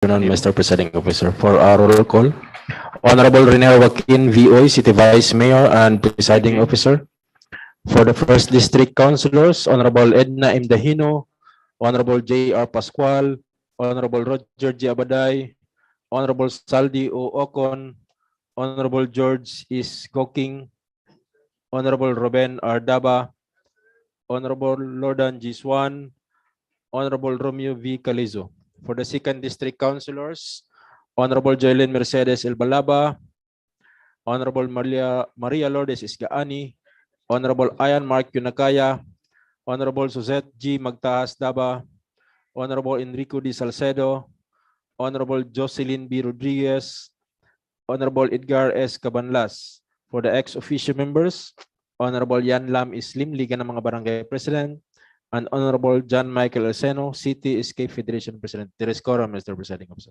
afternoon, Mr. Presiding Officer. For our roll call, Honorable Rene Joaquin, VOI, City Vice Mayor and Presiding Officer. For the First District Councilors, Honorable Edna M. Dahino, Honorable J.R. Pascual, Honorable Roger G. Abaday, Honorable Saldi O. Ocon, Honorable George is Goking, Honorable Ruben R. Daba, Honorable Lordan G. Swan, Honorable Romeo V. Calizo. For the Second District Councilors, Honorable Joylyn Mercedes Elbalaba, Honorable Maria Lourdes Isgaani, Honorable Ayan Mark Yunakaya, Honorable Suzette G. Magtaas Daba, Honorable Enrico D. Salcedo, Honorable Jocelyn B. Rodriguez, Honorable Edgar S. Cabanlas. For the ex-officio members, Honorable Yan Lam Islim, Liga ng mga Barangay President, and Honorable John Michael Elseno, City Escape Federation President. There is quorum, Mr. Presiding Officer.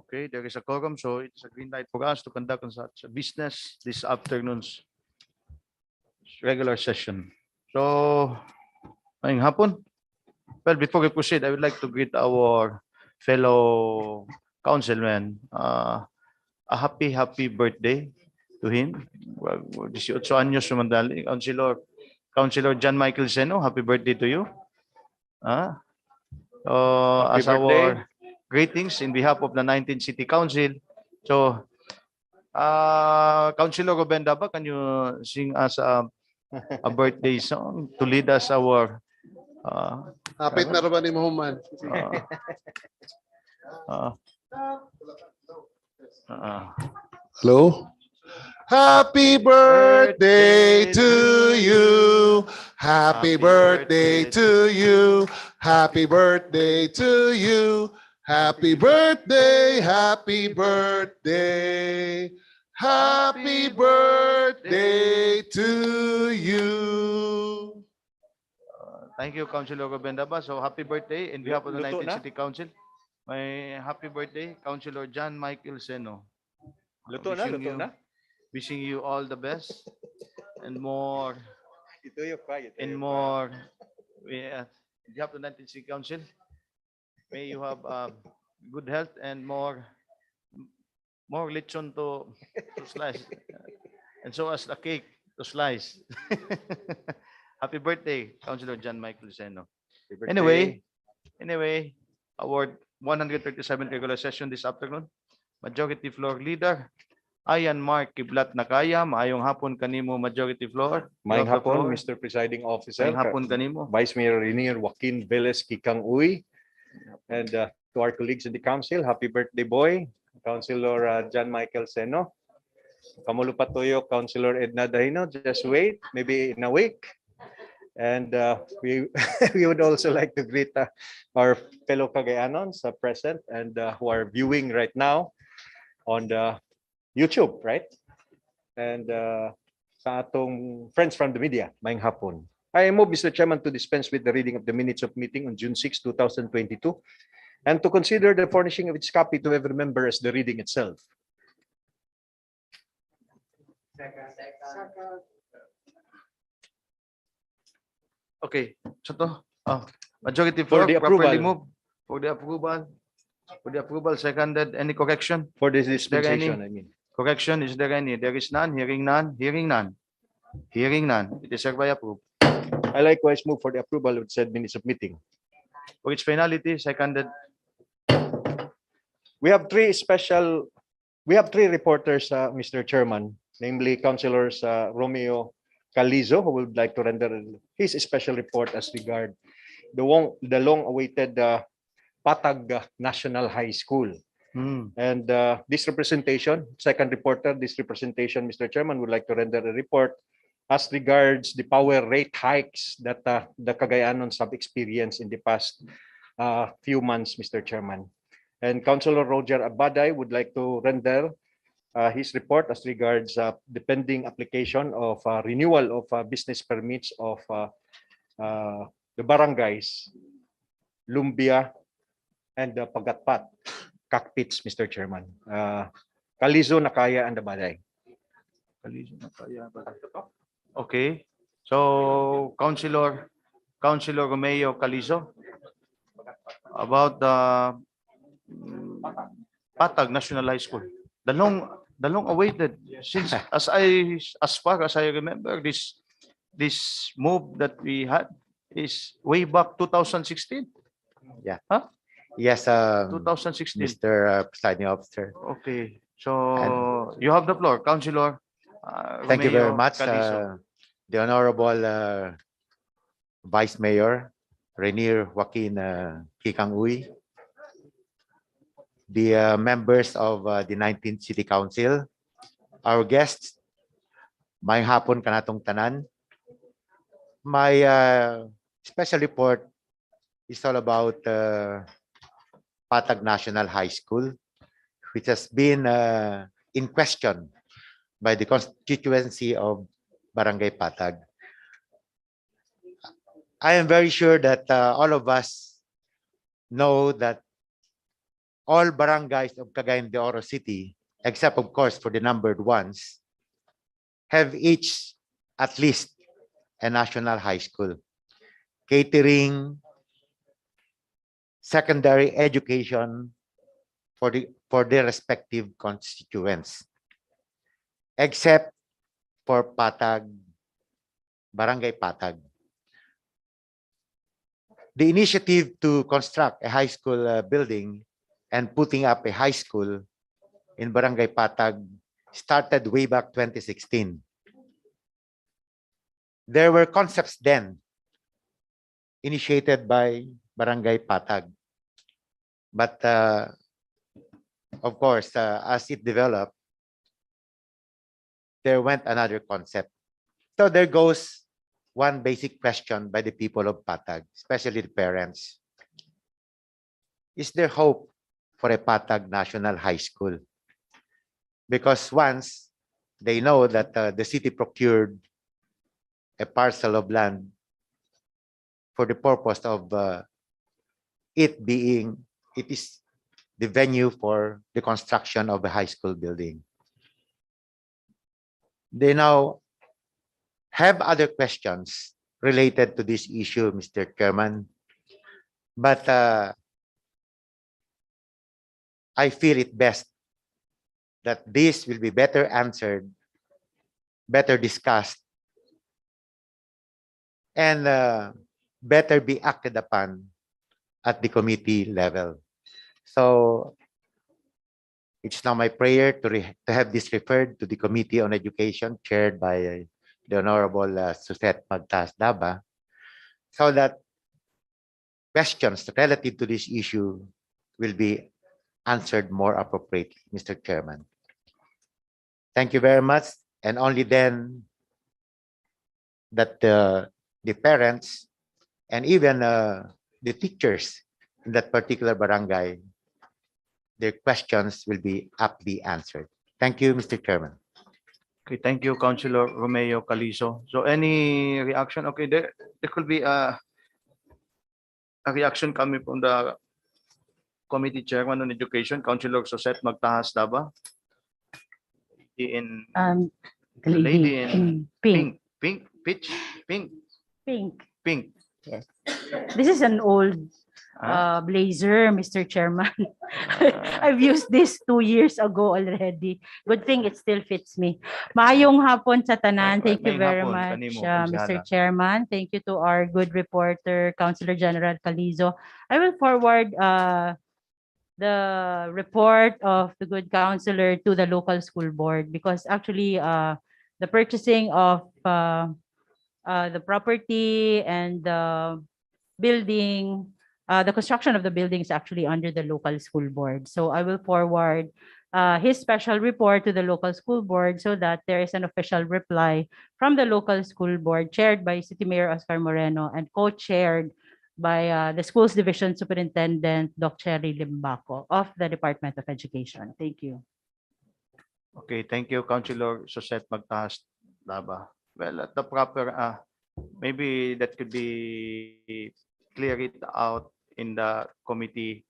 Okay, there is a quorum, so it's a green light for us to conduct such a business this afternoon's regular session. So, ngayong hapon. Well, before we proceed, I would like to greet our fellow councilman. A happy birthday to him. 18 anyos sumandali. Councilor John Michael Seno, happy birthday to you. As our greetings in behalf of the 19th City Council. So, Councilor Ruben Daba, can you sing us a birthday song to lead us our Hapit na raman ni Muhammad. Hello? Happy birthday to you. Happy birthday to you. Happy birthday to you. Happy birthday, happy birthday. Happy birthday to you. Thank you, Councilor Ruben Daba. So, happy birthday in behalf of the Luto 19th na? City Council. My happy birthday, Councilor John Michael Seno. Luto na. Wishing you all the best and more. In behalf of the 19th City Council, may you have good health and more lechon to slice. And so as a cake to slice. Happy birthday, Councilor John Michael Seno. Anyway, our 137th regular session this afternoon. Majority Floor Leader, Ayan Mark Kiblat Nakaya. Maayong hapon kanimo, Majority Floor. Maayong hapon, Mr. Presiding Officer. Maayong hapon kanimo. Vice Mayor Rene Joaquin Velez Kikang Uy. And to our colleagues in the council, happy birthday boy, Councilor John Michael Seno. Kamulupatoyo, Councilor Edna Dahino. Just wait, maybe in a week. And we would also like to greet our fellow Cagayanons present and who are viewing right now on the YouTube, right? And sa atong friends from the media, maayong hapon. I move, Mr. Chairman, to dispense with the reading of the minutes of meeting on June 6, 2022, and to consider the furnishing of its copy to every member as the reading itself. Okay, so to Majority Floor, For the properly approval. move for the approval. Seconded. Any correction? For this there any? dispensation, I mean. Correction, is there any? There is none. Hearing none. It is hereby approved. I likewise move for the approval of said minutes of meeting. For its finality, seconded. We have three reporters, Mr. Chairman, namely Councilors Romeo Calizo, who would like to render his special report as regard the long-awaited Patag National High School. And this representation, second reporter, Mr. Chairman, would like to render a report as regards the power rate hikes that the Cagayanons have experienced in the past few months, Mr. Chairman. And Councilor Roger Abaday would like to render his report as regards the pending application of renewal of business permits of the barangays, Lumbia, and Pagatpat, Kakpits, Mr. Chairman. Calizo, Nakaya, and Abaday. Okay. So, Councilor Romeo Calizo, about the mm, Patag National High School. The long awaited, since as far as I remember, this move that we had is way back 2016. Yeah. Huh? Yes, 2016. Mr. Presiding Officer. Okay. So you have the floor, Councilor Thank you very Romeo much, Calizo. the Honorable Vice Mayor Rainier Joaquin Kikang Uy, the members of the 19th City Council, our guests, may hapon kanatong tanan. My special report is all about Patag National High School, which has been in question by the constituency of Barangay Patag. I am very sure that all of us know that all barangays of Cagayan de Oro City, except of course for the numbered ones, have each at least a national high school, catering secondary education for their respective constituents, except for Patag, Barangay Patag. The initiative to construct a high school building and putting up a high school in Barangay Patag started way back 2016. There were concepts then initiated by Barangay Patag. But of course, as it developed, there went another concept. So there goes one basic question by the people of Patag, especially the parents. Is there hope for a Patag National High School? Because once they know that the city procured a parcel of land for the purpose of it is the venue for the construction of a high school building. They now have other questions related to this issue, Mr. Chairman, but I feel it best that this will be better answered, better discussed, and better be acted upon at the committee level. So it's now my prayer to have this referred to the Committee on Education chaired by the Honorable Suzette Magtas Daba, so that questions relative to this issue will be answered more appropriately, Mr. Chairman. Thank you very much. And only then that the parents and even the teachers in that particular barangay, their questions will be aptly answered. Thank you, Mr. Chairman. Okay, thank you, Councilor Romeo Calizo. So any reaction? Okay, there could be a reaction coming from the Committee Chairman on Education, Councilor Sosette Magtahas Daba. In The the lady in in pink. peach, pink. Yes. This is an old blazer, Mr. Chairman. I've used this 2 years ago already. Good thing it still fits me. Maayong hapon sa tanan. Thank you Maayong very hapon, much, kanimo, Mr. konsehala. Chairman. Thank you to our good reporter, Councilor General Calizo. I will forward the report of the good councilor to the local school board, because actually the purchasing of the property and the building, the construction of the building is actually under the local school board. So I will forward his special report to the local school board so that there is an official reply from the local school board chaired by City Mayor Oscar Moreno and co-chaired by the Schools Division Superintendent, Doc Cherry Limbaco of the Department of Education. Thank you. Okay, thank you, Councilor Sosette Magtahas Daba. Well, at the proper, maybe that could be clear it out in the committee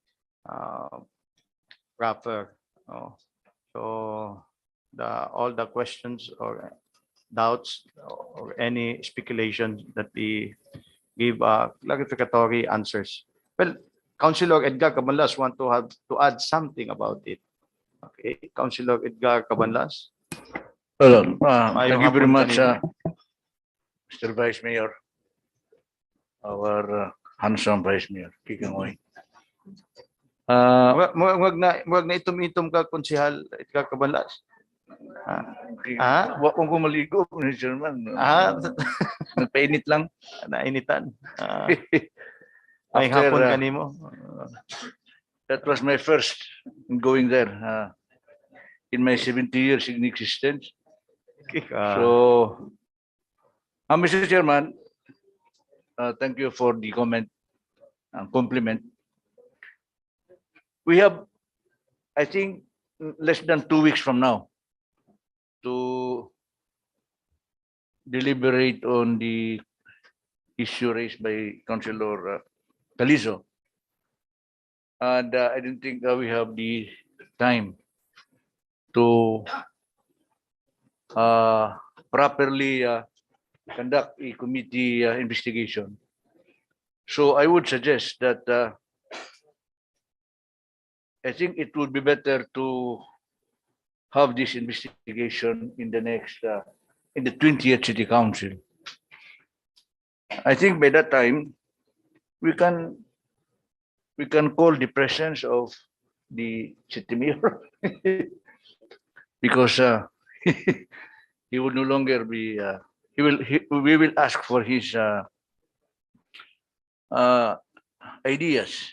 proper. So all the questions or doubts or any speculation that we give clarificatory answers. Well, Councilor Edgar Cabanlas want to have to add something about it. Okay, Councilor Edgar Cabanlas. Well, Mayong thank you very hapon much, kanina. Mr. Vice Mayor, our handsome Vice Mayor, Kikangoy. Wag na itom-itom ka, Konsihal Edgar Cabanlas. Wag kong kumaligo, Mr. Chairman. Nagpainit lang. Nainitan. May After, hapon kanimo. That was my first in going there in my 70 years in existence. So, Mr. Chairman, thank you for the comment and compliment. We have, I think, less than 2 weeks from now to deliberate on the issue raised by Councilor Calizo. And I don't think we have the time to properly conduct a committee investigation. So I would suggest that I think it would be better to have this investigation in the next, in the 20th City Council. I think by that time, we can call the presence of the city mayor because he will no longer be. We will ask for his ideas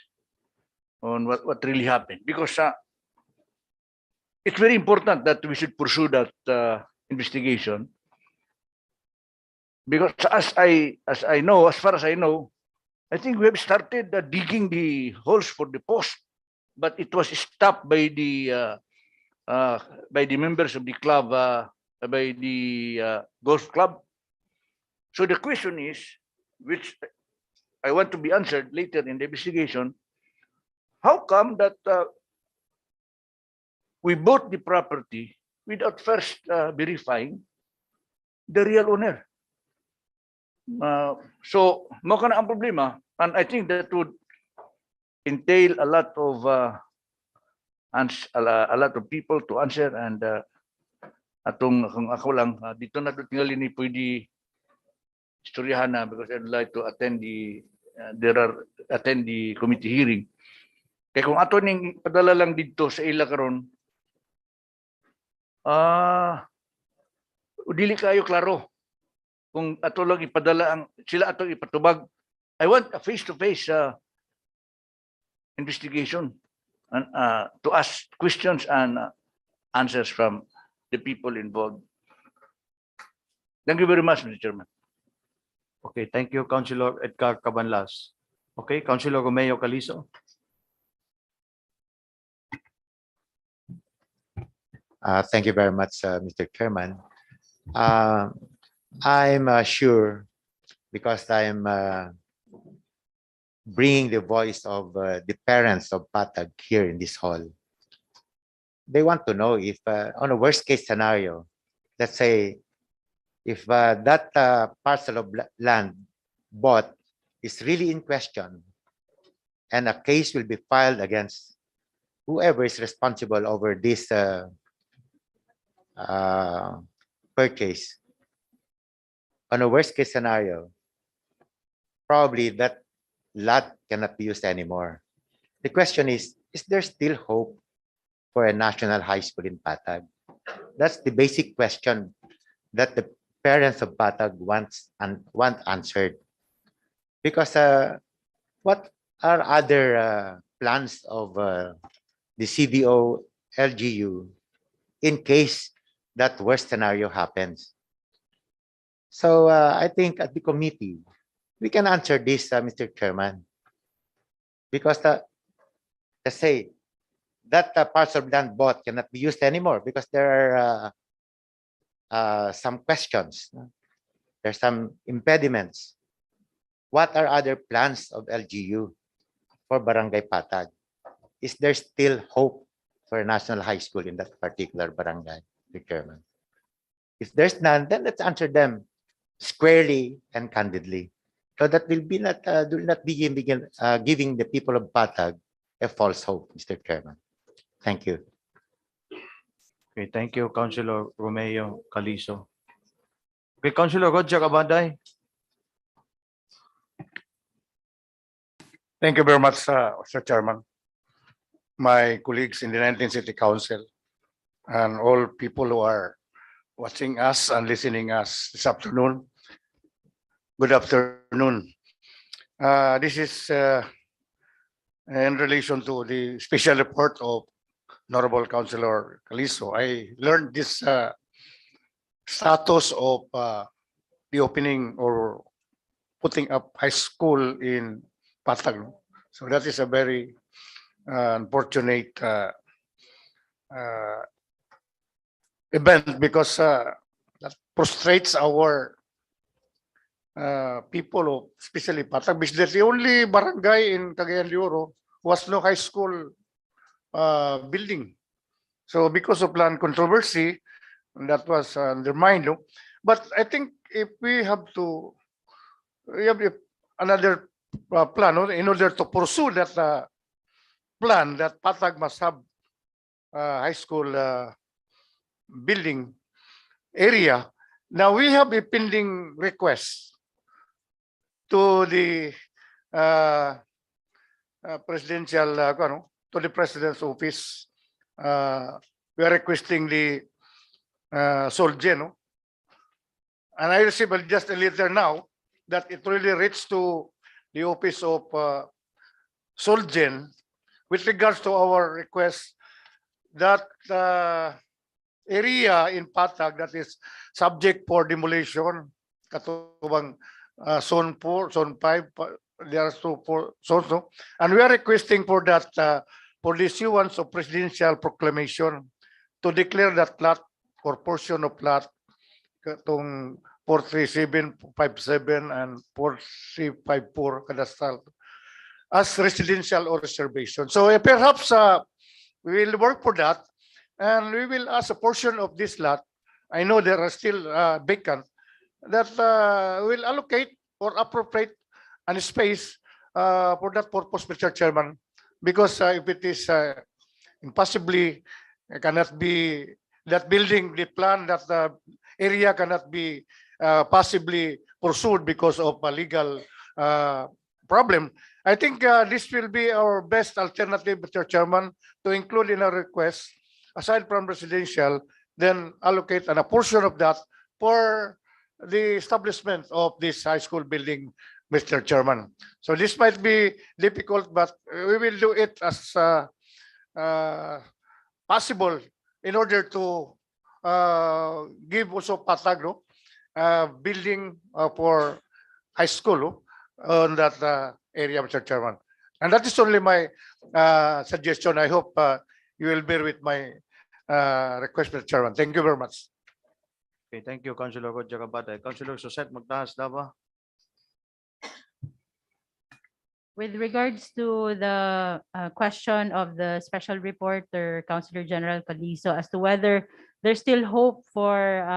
on what really happened, because it's very important that we should pursue that investigation, because as far as I know, I think we have started digging the holes for the post, but it was stopped by the members of the club, by the golf club. So the question is, which I want to be answered later in the investigation, how come that we bought the property without first verifying the real owner? So, mo ka na ang problema, and I think that would entail a lot of people to answer, and atong kung ako lang dito na tingali ni pwede istoryahan na, because I'd like to attend the committee hearing. Kaya kung ato ning padala lang dito sa ila karon, dili kayo klaro kung ato lang ipadala ang sila ato ipatubag. I want a face-to-face investigation and to ask questions and answers from the people involved. Thank you very much, Mr. Chairman. Okay, thank you, Councilor Edgar Cabanlas. Okay, Councilor Romeo Calizo. Thank you very much, Mr. Chairman. I'm sure, because I'm bringing the voice of the parents of Patag here in this hall. They want to know if, on a worst case scenario, let's say, if that parcel of land bought is really in question, and a case will be filed against whoever is responsible over this purchase. On a worst case scenario, probably that lot cannot be used anymore. The question is there still hope for a national high school in Patag? That's the basic question that the parents of Patag want answered. Because what are other plans of the CBO LGU in case that worst scenario happens? So I think at the committee, we can answer this, Mr. Chairman, because let's say that parcel of land bought cannot be used anymore because there are some questions. There's some impediments. What are other plans of LGU for Barangay Patag? Is there still hope for a national high school in that particular barangay? Mr. Chairman. If there's none, then let's answer them squarely and candidly. So that will not be giving the people of Patag a false hope, Mr. Chairman. Thank you. Okay, thank you, Councilor Romeo Calizo. Okay, Councilor Roger Cabanday. Thank you very much, Mr. Chairman. My colleagues in the 19th City Council and all people who are watching us and listening us this afternoon. Good afternoon. This is in relation to the special report of Honorable Councilor Calizo. I learned this status of the opening or putting up high school in Patag. So that is a very unfortunate event because that frustrates our people of especially Patag, because that's the only barangay in Cagayan de Oro who has no high school building. So because of land controversy, that was undermined. No? But I think if we have another plan in order to pursue that plan that Patag must have high school building area. Now we have a pending request to the presidential, to the president's office. We are requesting the Solgen, and I received just a letter now that it really reached to the office of Solgen with regards to our request that area in Patag that is subject for demolition, katubang Zone 4, Zone 5, there are 4 zones, no? And we are requesting for that, for the issuance of presidential proclamation to declare that plot or portion of plot, katong 43757 and 4354 kadastral, as residential or reservation. So perhaps we will work for that, and we will ask a portion of this lot. I know there are still vacant that will allocate or appropriate an space for that purpose, Mr. Chairman, because if it is impossibly cannot be that building, the plan that the area cannot be possibly pursued because of a legal problem. I think this will be our best alternative, Mr. Chairman, to include in our request, aside from residential, then allocate a portion of that for the establishment of this high school building, Mr. Chairman. So this might be difficult, but we will do it as possible in order to give also Patag building for high school on that area, Mr. Chairman. And that is only my suggestion. I hope you will bear with my request, Mr. Chairman. Thank you very much. Okay, thank you, Councilor Roger Cabanday. Councilor Sosette Magtahas Dava. With regards to the question of the special reporter, Councilor General Calizo, as to whether there's still hope for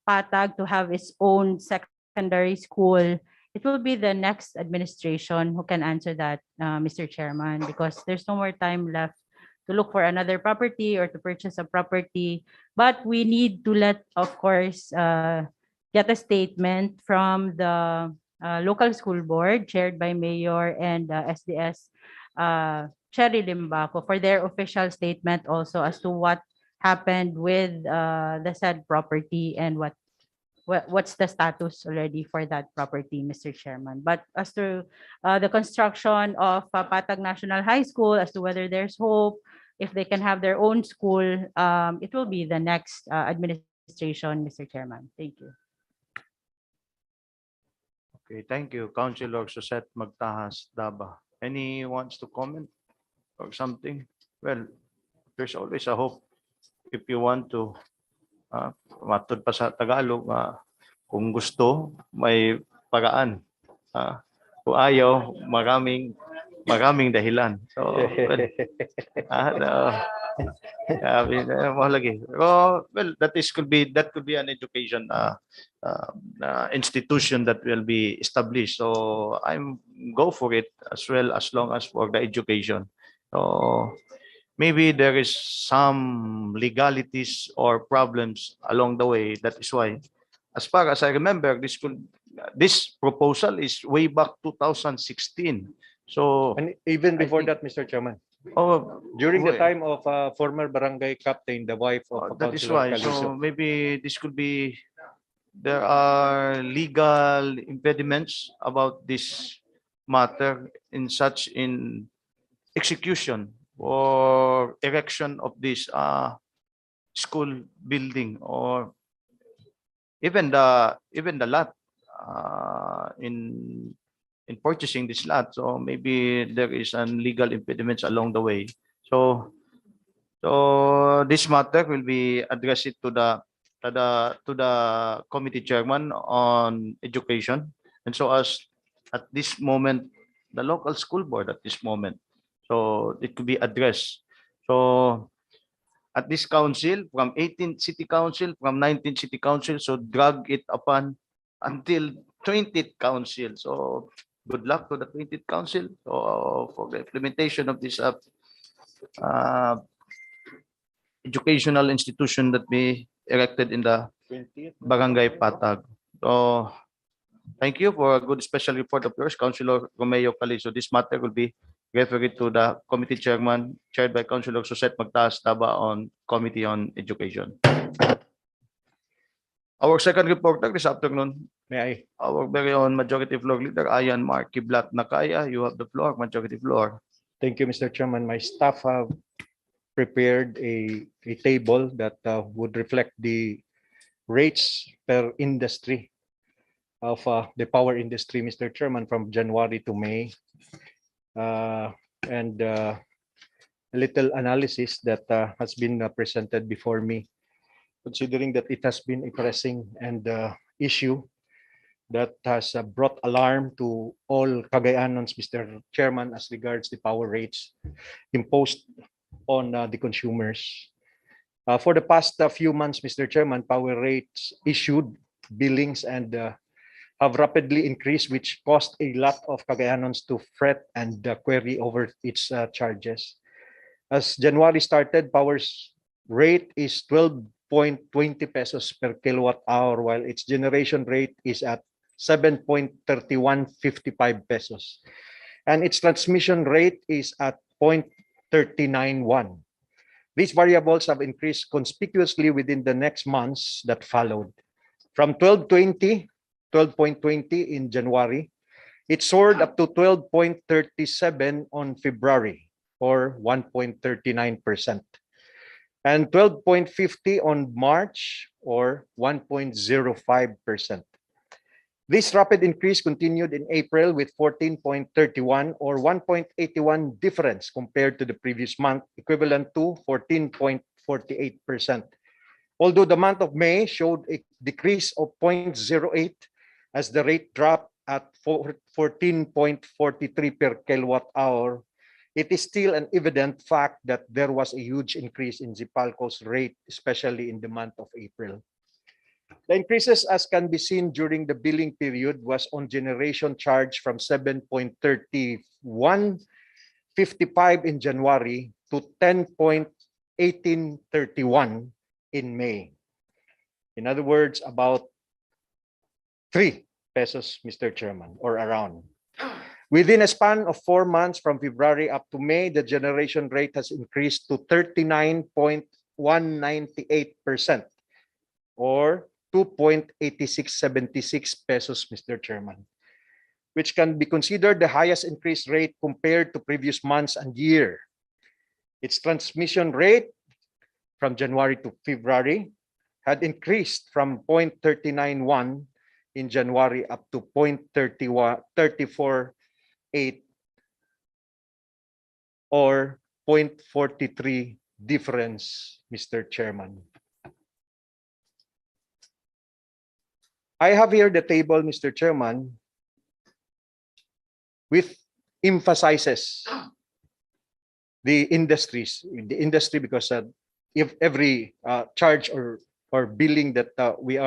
Patag to have its own secondary school, it will be the next administration who can answer that, Mr. Chairman, because there's no more time left to look for another property or to purchase a property. But we need to of course, get a statement from the local school board chaired by Mayor and SDS Cherry Limbaco for their official statement also as to what happened with the said property and what's the status already for that property, Mr. Chairman. But as to the construction of Patag National High School, as to whether there's hope, if they can have their own school, it will be the next administration, Mr. Chairman. Thank you. Okay, thank you, Councilor Sosette Magtahas Dava. Any wants to comment or something? Well, there's always a hope if you want to matod pa sa Tagalog, kung gusto, may paraan. Kung ayaw, maraming Maraming dahilan. So, well, mahal lagi. Oh, well, that could be an education institution that will be established. So I'm go for it as well as long as for the education. So maybe there is some legalities or problems along the way. That is why, as far as I remember, this proposal is way back 2016. So And even I before think- that, Mr. Chairman, oh, during the wait. time of former barangay captain, the wife of That is Councilor why. So Calizo. maybe this could be, there are legal impediments about this matter in execution or erection of this school building, or even the lot in purchasing this lot. So maybe there is an legal impediments along the way. So this matter will be addressed to the committee chairman on education, and so as at this moment, the local school board at this moment. So it could be addressed. So at this council, from 18th city council, from 19th city council, so drag it upon until 20th council. So good luck to the 20th council for the implementation of this uh, educational institution that be erected in the 20th. Barangay Patag. So thank you for a good special report of yours, Councilor Romeo Calizo. This matter will be referred to the committee chairman, chaired by Councilor Suset Magtaas Taba on Committee on Education. Our second reporter this afternoon, May I? our very own Majority Floor Leader, Ayan Mark Kiblat Nakaya. You have the floor, Majority Floor. Thank you, Mr. Chairman. My staff have prepared a table that would reflect the rates per industry of the power industry, Mr. Chairman, from January to May. And a little analysis that has been presented before me, considering that it has been a pressing and issue that has brought alarm to all Cagayanons, Mr. Chairman, as regards the power rates imposed on the consumers. For the past few months, Mr. Chairman, power rates issued, billings, and have rapidly increased, which caused a lot of Cagayanons to fret and query over its charges. As January started, power's rate is 12.20 pesos per kilowatt hour, while its generation rate is at 7.3155 pesos. And its transmission rate is at 0.391. These variables have increased conspicuously within the next months that followed. From 12.20 in January, it soared up to 12.37 on February, or 1.39%, and 12.50 on March, or 1.05%. This rapid increase continued in April with 14.31 or 1.81 difference compared to the previous month, equivalent to 14.48%. Although the month of May showed a decrease of 0.08 as the rate dropped at 14.43 per kilowatt hour, it is still an evident fact that there was a huge increase in Zipalco's rate, especially in the month of April. The increases, as can be seen during the billing period, was on generation charge from 7.3155 in January to 10.1831 in May. In other words, about 3 pesos, Mr. Chairman, or around. Within a span of 4 months from February up to May, the generation rate has increased to 39.198%, or 2.8676 pesos, Mr. Chairman, which can be considered the highest increase rate compared to previous months and year. Its transmission rate from January to February had increased from 0.391 in January up to 0.348 or 0.43 difference, Mr. Chairman. I have here the table, Mr. Chairman, with emphasizes the industry because if every charge or billing that we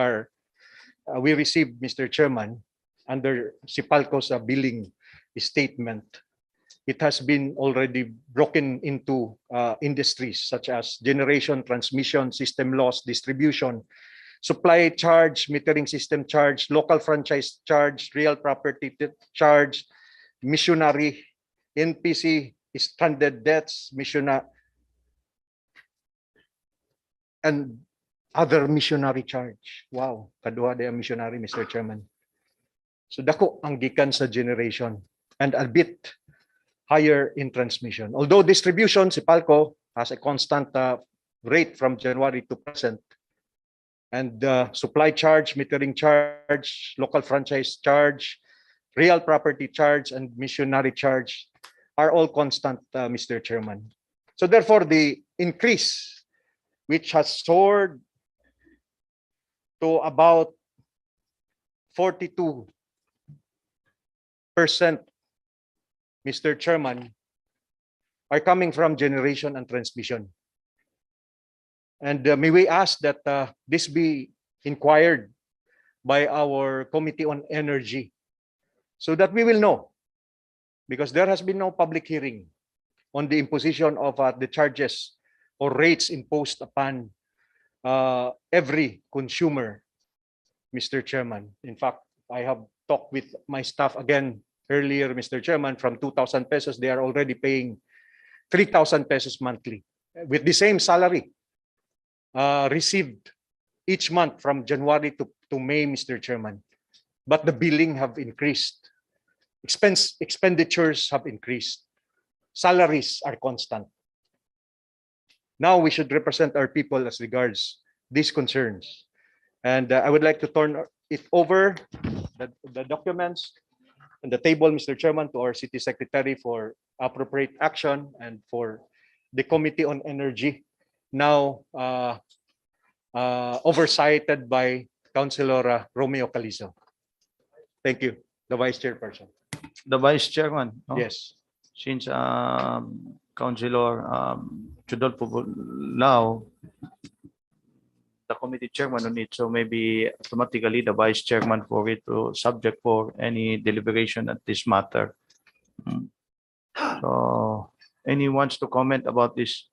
receive, Mr. Chairman, under Sipalco's billing statement, it has been already broken into industries such as generation, transmission, system loss, distribution, supply charge, metering system charge, local franchise charge, real property charge, missionary, NPC, stranded debts, missionary, and other missionary charge. Wow, kaduha day ang missionary, Mr. Chairman. So dako ang gikan sa generation and a bit higher in transmission. Although distribution, Sipalco has a constant rate from January to present. And supply charge, metering charge, local franchise charge, real property charge, and missionary charge are all constant, Mr. Chairman. So therefore, the increase, which has soared to about 42%, Mr. Chairman, are coming from generation and transmission. And may we ask that this be inquired by our Committee on Energy so that we will know, because there has been no public hearing on the imposition of the charges or rates imposed upon every consumer, Mr. Chairman. In fact, I have talked with my staff again earlier, Mr. Chairman, from 2,000 pesos, they are already paying 3,000 pesos monthly with the same salary received each month from January to May, Mr. Chairman. But the billing have increased. Expenditures have increased. Salaries are constant. Now we should represent our people as regards these concerns. And I would like to turn it over, the documents and the table, Mr. Chairman, to our City Secretary for appropriate action and for the Committee on Energy, now oversighted by Councilor Romeo Calizo. Thank you, the Vice Chairperson. The Vice Chairman. No? Yes. Since Councilor Chudolfo now the committee chairman on it, so maybe automatically the vice chairman for it to subject for any deliberation at this matter. So anyone wants to comment about this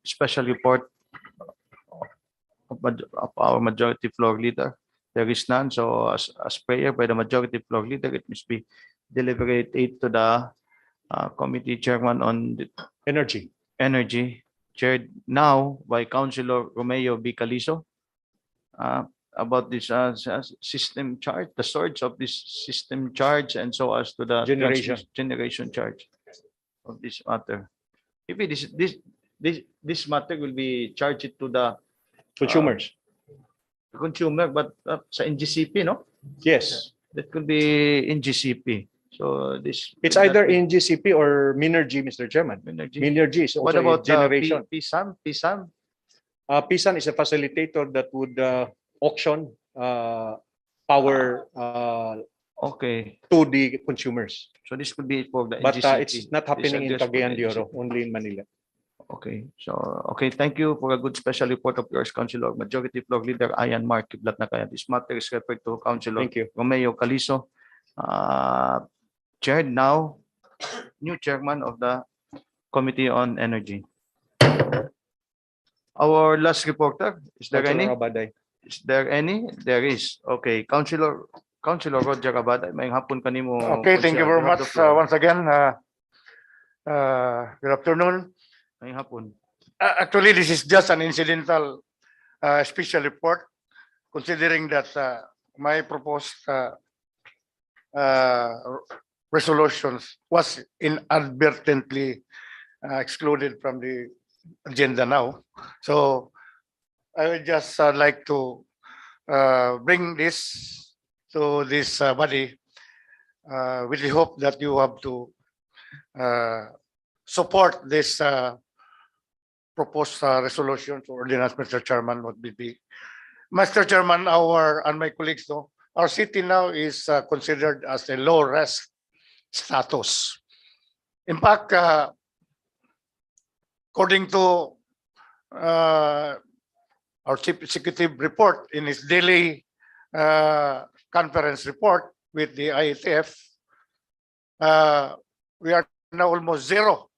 special report of our majority floor leader? There is none. So as prayer by the majority floor leader, it must be deliberated to the committee chairman on the energy, chaired now by Councilor Romeo B. Calizo, about this system charge, the storage of this system charge, and so as to the generation charge of this matter. Maybe this matter will be charged to the Consumers. Consumer, but sa NGCP, no? Yes. That could be NGCP. So this It's either NGCP or Minergy, Mr. Chairman. Minergy is also what about generation. PSAM? PSAN is a facilitator that would auction power Okay. to the consumers. So this could be for the But NGCP. it's not happening in This address for Cagayan de the Oro, only in Manila. Okay. So, okay. Thank you for a good special report of yours, Councilor. Majority Floor Leader Ayan Mark Kiblat na kaya. This matter is referred to Councilor Thank you. Romeo Calizo, chaired now, new chairman of the Committee on Energy. Our last reporter, is there any? Councilor Abaday. Is there any? There is. Okay. Councilor Roger Abada, may hapon kanimo. Okay, thank you very have the much floor. once again. Good afternoon. May hapon. Actually, this is just an incidental special report, considering that my proposed resolutions was inadvertently excluded from the agenda now. So I would just like to bring this to this body with the hope that you have to support this proposed resolution to ordinance, Mr. Chairman, what will be. Mr. Chairman, our and my colleagues, no, our city now is considered as a low risk status. In fact, according to our chief executive report in his daily conference report with the IATF, we are now almost zero.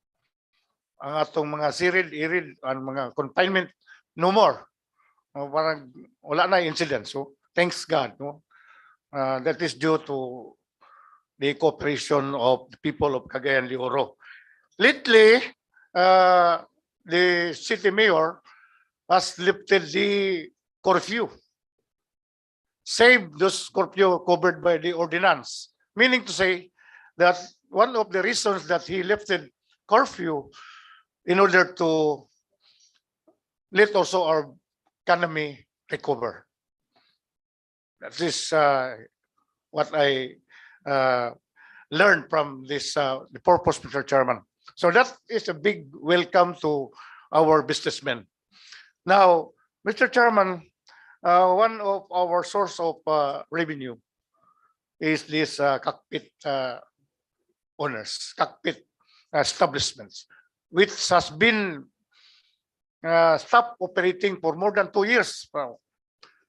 Ang atong mga sirid-irid, ang mga confinement, no more. Parang wala na incident. So, thanks God. No? That is due to the cooperation of the people of Cagayan de Oro. Lately, the city mayor has lifted the curfew, saved those curfew covered by the ordinance, meaning to say that one of the reasons that he lifted curfew in order to let also our economy recover. That is what I learned from this the purpose, Mr. Chairman. So that is a big welcome to our businessmen. Now, Mr. Chairman, one of our source of revenue is this cockpit owners, cockpit establishments, which has been stopped operating for more than 2 years now.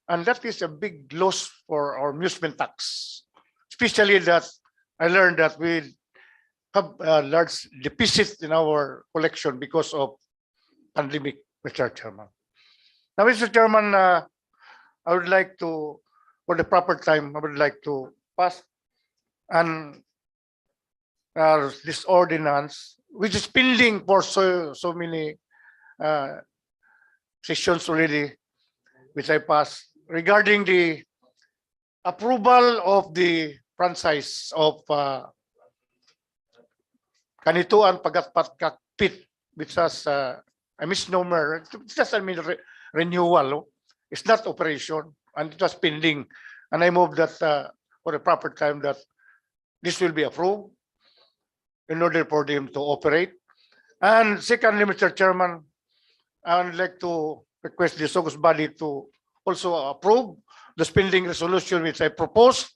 And that is a big loss for our amusement tax, especially that I learned that we have a large deficit in our collection because of pandemic, Mr. Chairman. Now, Mr. Chairman, I would like to, for the proper time, I would like to pass and this ordinance, which is pending for so many sessions already, which I passed, regarding the approval of the franchise of Kanituan Pagatpat Kakpit, which has a misnomer. It's just renewal. It's not operation, and it was pending. And I move that for the proper time that this will be approved in order for them to operate. And secondly, Mr. Chairman, I would like to request the Sogos body to also approve the spending resolution which I proposed,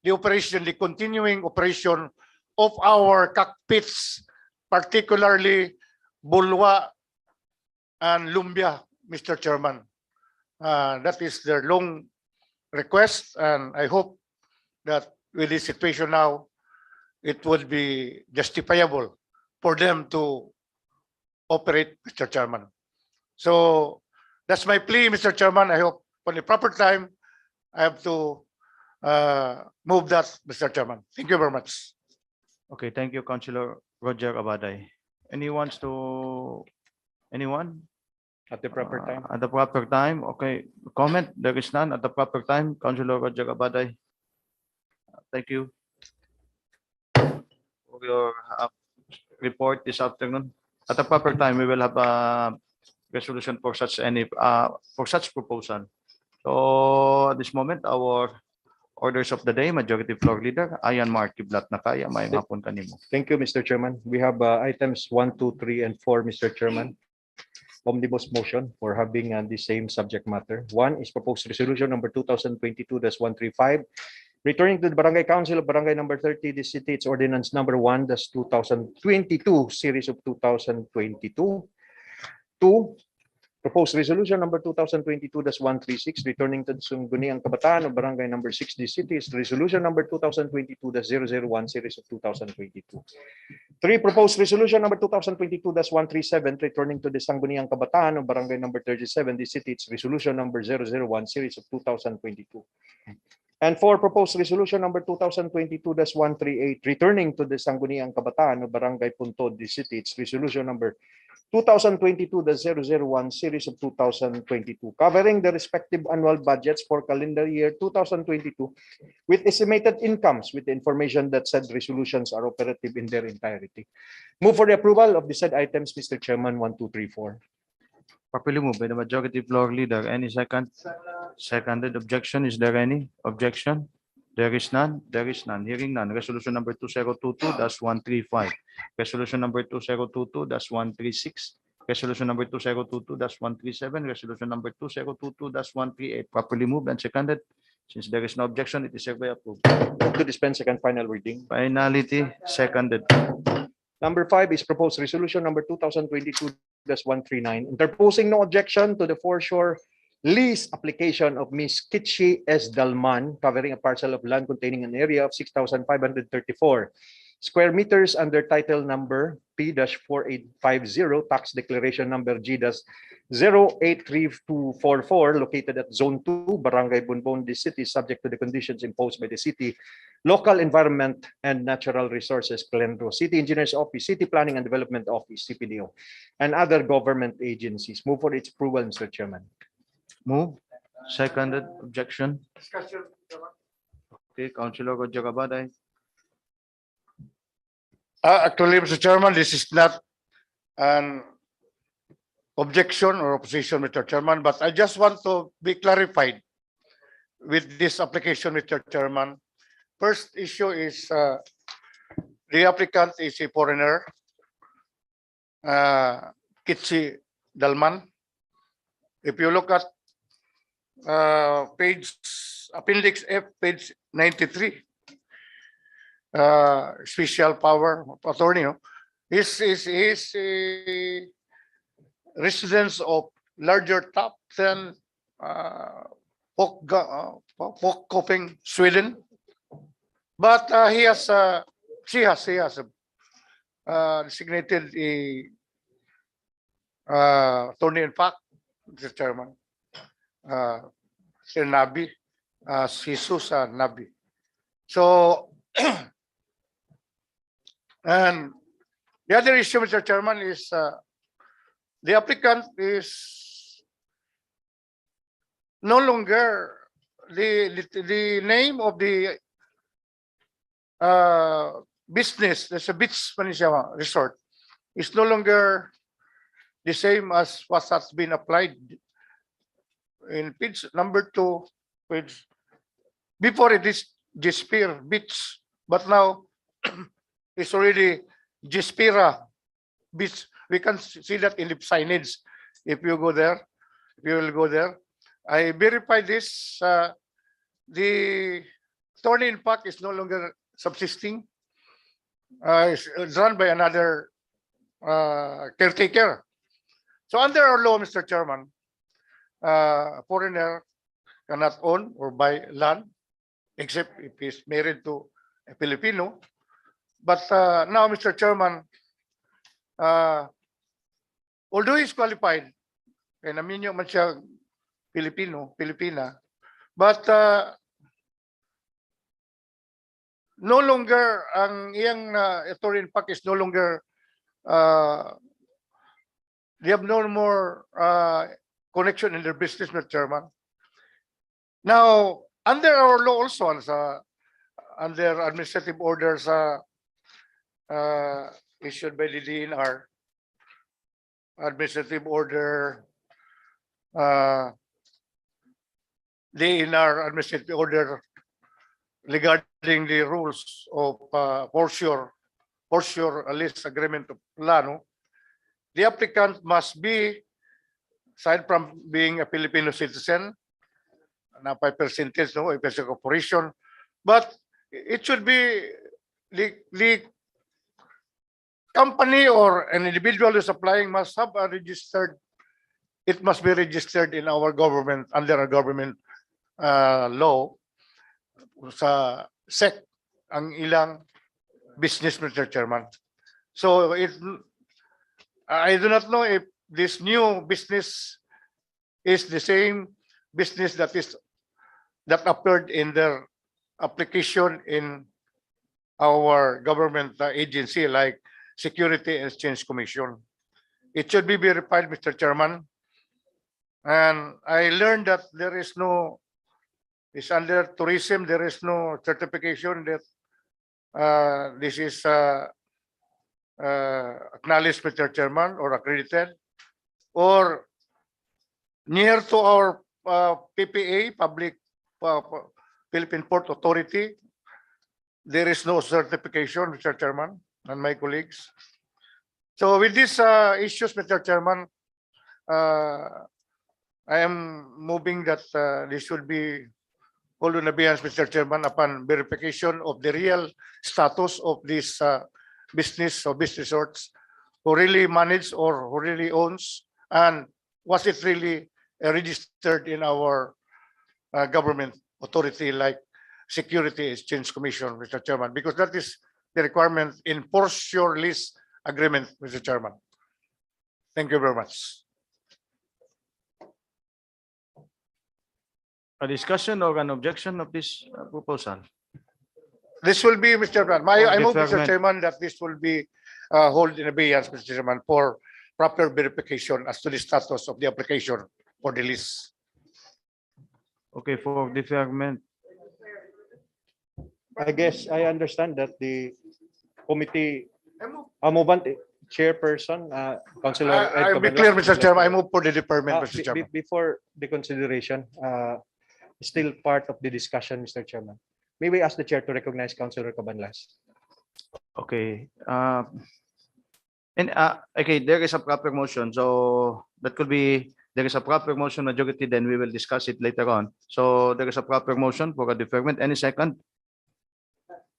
the operation, the continuing operation of our cockpits, particularly Bulwa and Lumbia, Mr. Chairman. That is their long request, and I hope that with this situation now, it would be justifiable for them to operate, Mr. Chairman. So that's my plea, Mr. Chairman. I hope for the proper time, I have to move that, Mr. Chairman. Thank you very much. Okay, thank you, Councilor Roger Abaday. Anyone? At the proper time. At the proper time, okay. Comment, there is none at the proper time. Councilor Roger Abaday. Thank you for your report this afternoon. At the proper time, we will have a resolution for such proposal. So at this moment, our orders of the day, Majority Floor Leader, Ayan Mark Kiblat na kaya, may hapon kanimo. Thank you, Mr. Chairman. We have items 1, 2, 3, and 4, Mr. Chairman. Omnibus motion for having the same subject matter. One is proposed resolution number 2022-135, returning to the Barangay Council of Barangay number 30, the city, its ordinance number 1-2022, series of 2022. Two, proposed resolution number 2022-136, returning to the Sangguniang Kabataan of Barangay number 6, the city, its resolution number 2022-001, series of 2022. Three, proposed resolution number 2022-137, returning to the Sangguniang Kabataan of Barangay number 37, the city, its resolution number 001, series of 2022. And four, proposed resolution number 2022-138, returning to the Sangguniang Kabataan of Barangay Puntod, the city, its resolution number 2022-001, series of 2022, covering the respective annual budgets for calendar year 2022 with estimated incomes, with the information that said resolutions are operative in their entirety. Move for the approval of the said items, Mr. Chairman. 1, 2, 3, 4. Properly moved by the Majority Floor Leader. Any second? Seconded. Objection? Is there any objection? There is none. There is none. Hearing none. Resolution number 2022-135. Resolution number 2022-136. Resolution number 2022-137. Resolution number 2022-138. Properly moved and seconded. Since there is no objection, it is hereby approved. Move to dispense second final reading. Finality, seconded. Number 5 is proposed resolution number 2022-139, interposing no objection to the foreshore lease application of Ms. Kitchi S. Dalman, covering a parcel of land containing an area of 6,534 square meters under title number P-4850, tax declaration number G-083244, located at Zone 2, Barangay Bunbon, the city, subject to the conditions imposed by the city, Local Environment and Natural Resources, Glendale, City Engineers Office, City Planning and Development Office, CPDO, and other government agencies. Move for its approval, Mr. Chairman. Move. Seconded. Objection. Discussion. Okay, Councilor Roger Cabaday. Actually, Mr. Chairman, this is not an objection or opposition, Mr. Chairman, but I just want to be clarified with this application, Mr. Chairman. First issue is the applicant is a foreigner, Kitsi Dalman. If you look at page Appendix F, page 93, special power of attorney, no? Is a residence of larger top than Pocköping, Sweden, but she has designated a attorney in fact, Mr. Chairman, Sir Nabi, Jesus Nabi. So, and the other issue, Mr. Chairman, is the applicant is no longer the name of the business. There's a beach resort. Is no longer the same as what has been applied in page number 2. Page before it is Gispir Beach, but now it's already Gispira Beach. We can see that in the signage. If you go there, you will go there. I verify this. The attorney in fact is no longer subsisting. It's run by another caretaker. So under our law, Mr. Chairman, foreigner cannot own or buy land except if he's married to a Filipino. But now, Mr. Chairman, although he's qualified, and naminyo man siya Filipina, but no longer ang iyang attorney in fact is no longer they have no more connection in their business, Mr. Chairman. Now, under our law also, under administrative orders issued by the DNR, administrative order, DNR administrative order regarding the rules of foreshore lease agreement of Plano, the applicant must be, aside from being a Filipino citizen, na 5% no, if it's a corporation, but it should be the company or an individual who's applying must have a registered, it must be registered in our government, under our government law, sa SEC ang ilang business, Mr. Chairman. So I do not know if this new business is the same business that appeared in their application in our government agency like Security and Exchange Commission. It should be verified, Mr. Chairman. And I learned that there is no, it's under tourism, there is no certification that this is acknowledged, Mr. Chairman, or accredited, or near to our PPA, Public Philippine Port Authority, there is no certification, Mr. Chairman, and my colleagues. So with these issues, Mr. Chairman, I am moving that this should be hold an abeyance, Mr. Chairman, upon verification of the real status of this business or business resorts, who really manage or who really owns, and was it really registered in our government authority like Security Exchange Commission, Mr. Chairman, because that is the requirement in force your lease agreement, Mr. Chairman. Thank you very much. A discussion or an objection of this proposal? This will be, Mr. Chairman, I move, Mr. Deferment. Chairman, that this will be hold in abeyance, Mr. Chairman, for proper verification as to the status of the application for the lease. Okay, for deferment. I guess I understand that the committee, movant chairperson, Councilor Ed I'll be Cabanlas clear, would Mr. like Chairman, I to- move for the deferment, Mr. Be- Chairman. Before the consideration, still part of the discussion, Mr. Chairman. May we ask the chair to recognize Councilor Cabanlas? Okay. Okay, there is a proper motion, so that could be, there is a proper motion majority, then we will discuss it later on. So there is a proper motion for a deferment. Any second?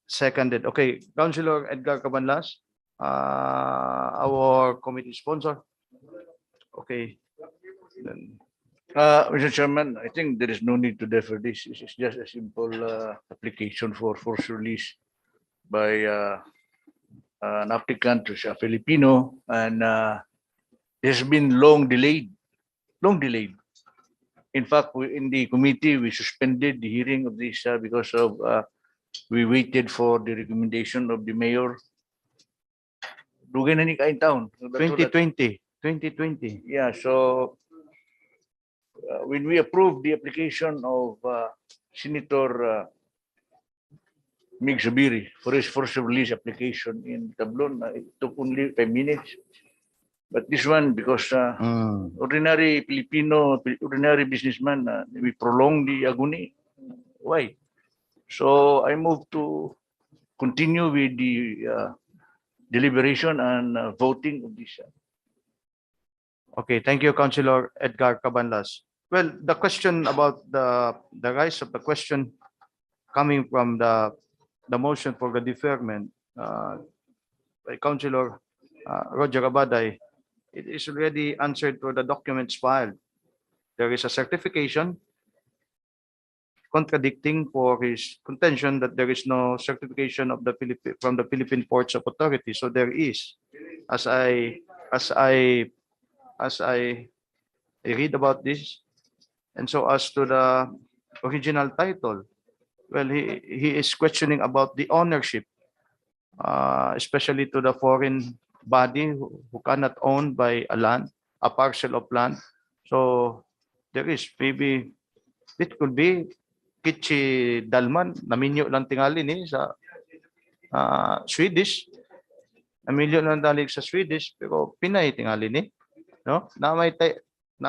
Seconded. Okay, Councilor Edgar Cabanlas, our committee sponsor. Okay. Then, Mr. Chairman, I think there is no need to defer this. This is just a simple application for force release by an applicant who's a Filipino, and it has been long delayed. In fact, in the committee, we suspended the hearing of this because of we waited for the recommendation of the mayor. Dugay na ni kain taon. 2020. Yeah, so when we approved the application of Senator Mig Zubiri for his force release application in Tablon, it took only 5 minutes. But this one, because ordinary Filipino, ordinary businessman, we prolong the agony. Why? So I move to continue with the deliberation and voting of this. Okay, thank you, Councilor Edgar Cabanlas. Well, the question about the rise of the question coming from the motion for the deferment by Councilor Roger Abaday, it is already answered through the documents filed. There is a certification contradicting for his contention that there is no certification of the from the Philippine Ports of Authority. So there is, as I read about this, and so as to the original title, well, he is questioning about the ownership, especially to the foreign body who cannot own by a parcel of land. So there is maybe it could be Kichi Dalman, naminyo lang tingali ni sa Swedish. Naminyo lang dalig sa Swedish, pero Pinay tingali ni. No? Na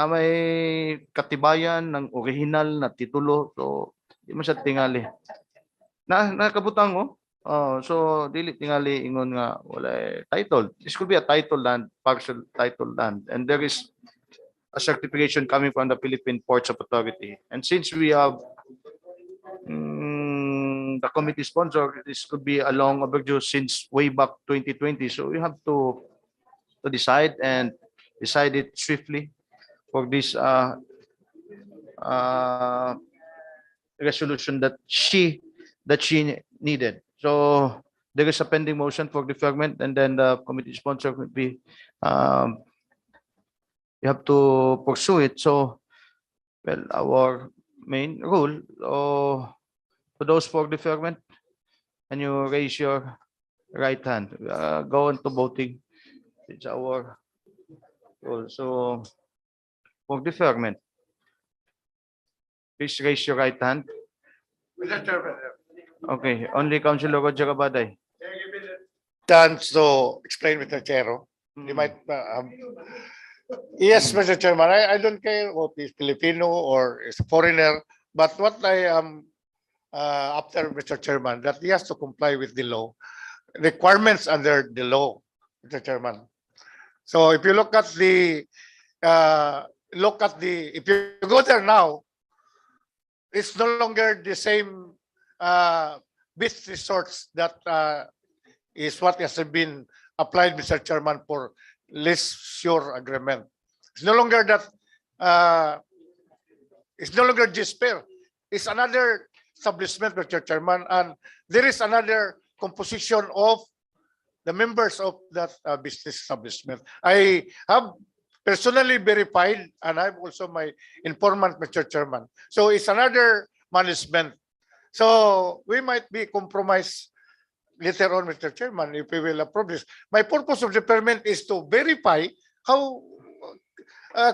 may katibayan ng original na titulo. So, di mo siya tingali. Nakabutang mo. So, dili tingali ingon nga wala title. This could be a title land, partial title land. And there is a certification coming from the Philippine Ports of Authority. And since we have the committee sponsor, this could be a long overdue since way back 2020. So we have to decide and decide it swiftly for this resolution that she needed. So there is a pending motion for deferment, and then the committee sponsor would be you have to pursue it. So, well, our main rule, for those for deferment, and you raise your right hand, go into voting. It's our rule. So, for deferment, please raise your right hand. Mr. Chairman, Okay, only Councilor Roger Abaday. chance to explain, Mr. Chairo. You might yes, Mr. Chairman, I don't care what is Filipino or is a foreigner, but what I am after, Mr. Chairman, that he has to comply with the law, requirements under the law, Mr. Chairman. So if you look at the if you go there now, it's no longer the same beach resorts that is what has been applied, Mr. Chairman, for leisure agreement. It's no longer that it's no longer despair. It's another establishment, Mr. Chairman, and there is another composition of the members of that business establishment. I have personally verified, and I'm also my informant, Mr. Chairman. So it's another management. So we might be compromised later on, Mr. Chairman, if we will approve this. My purpose of deferment is to verify how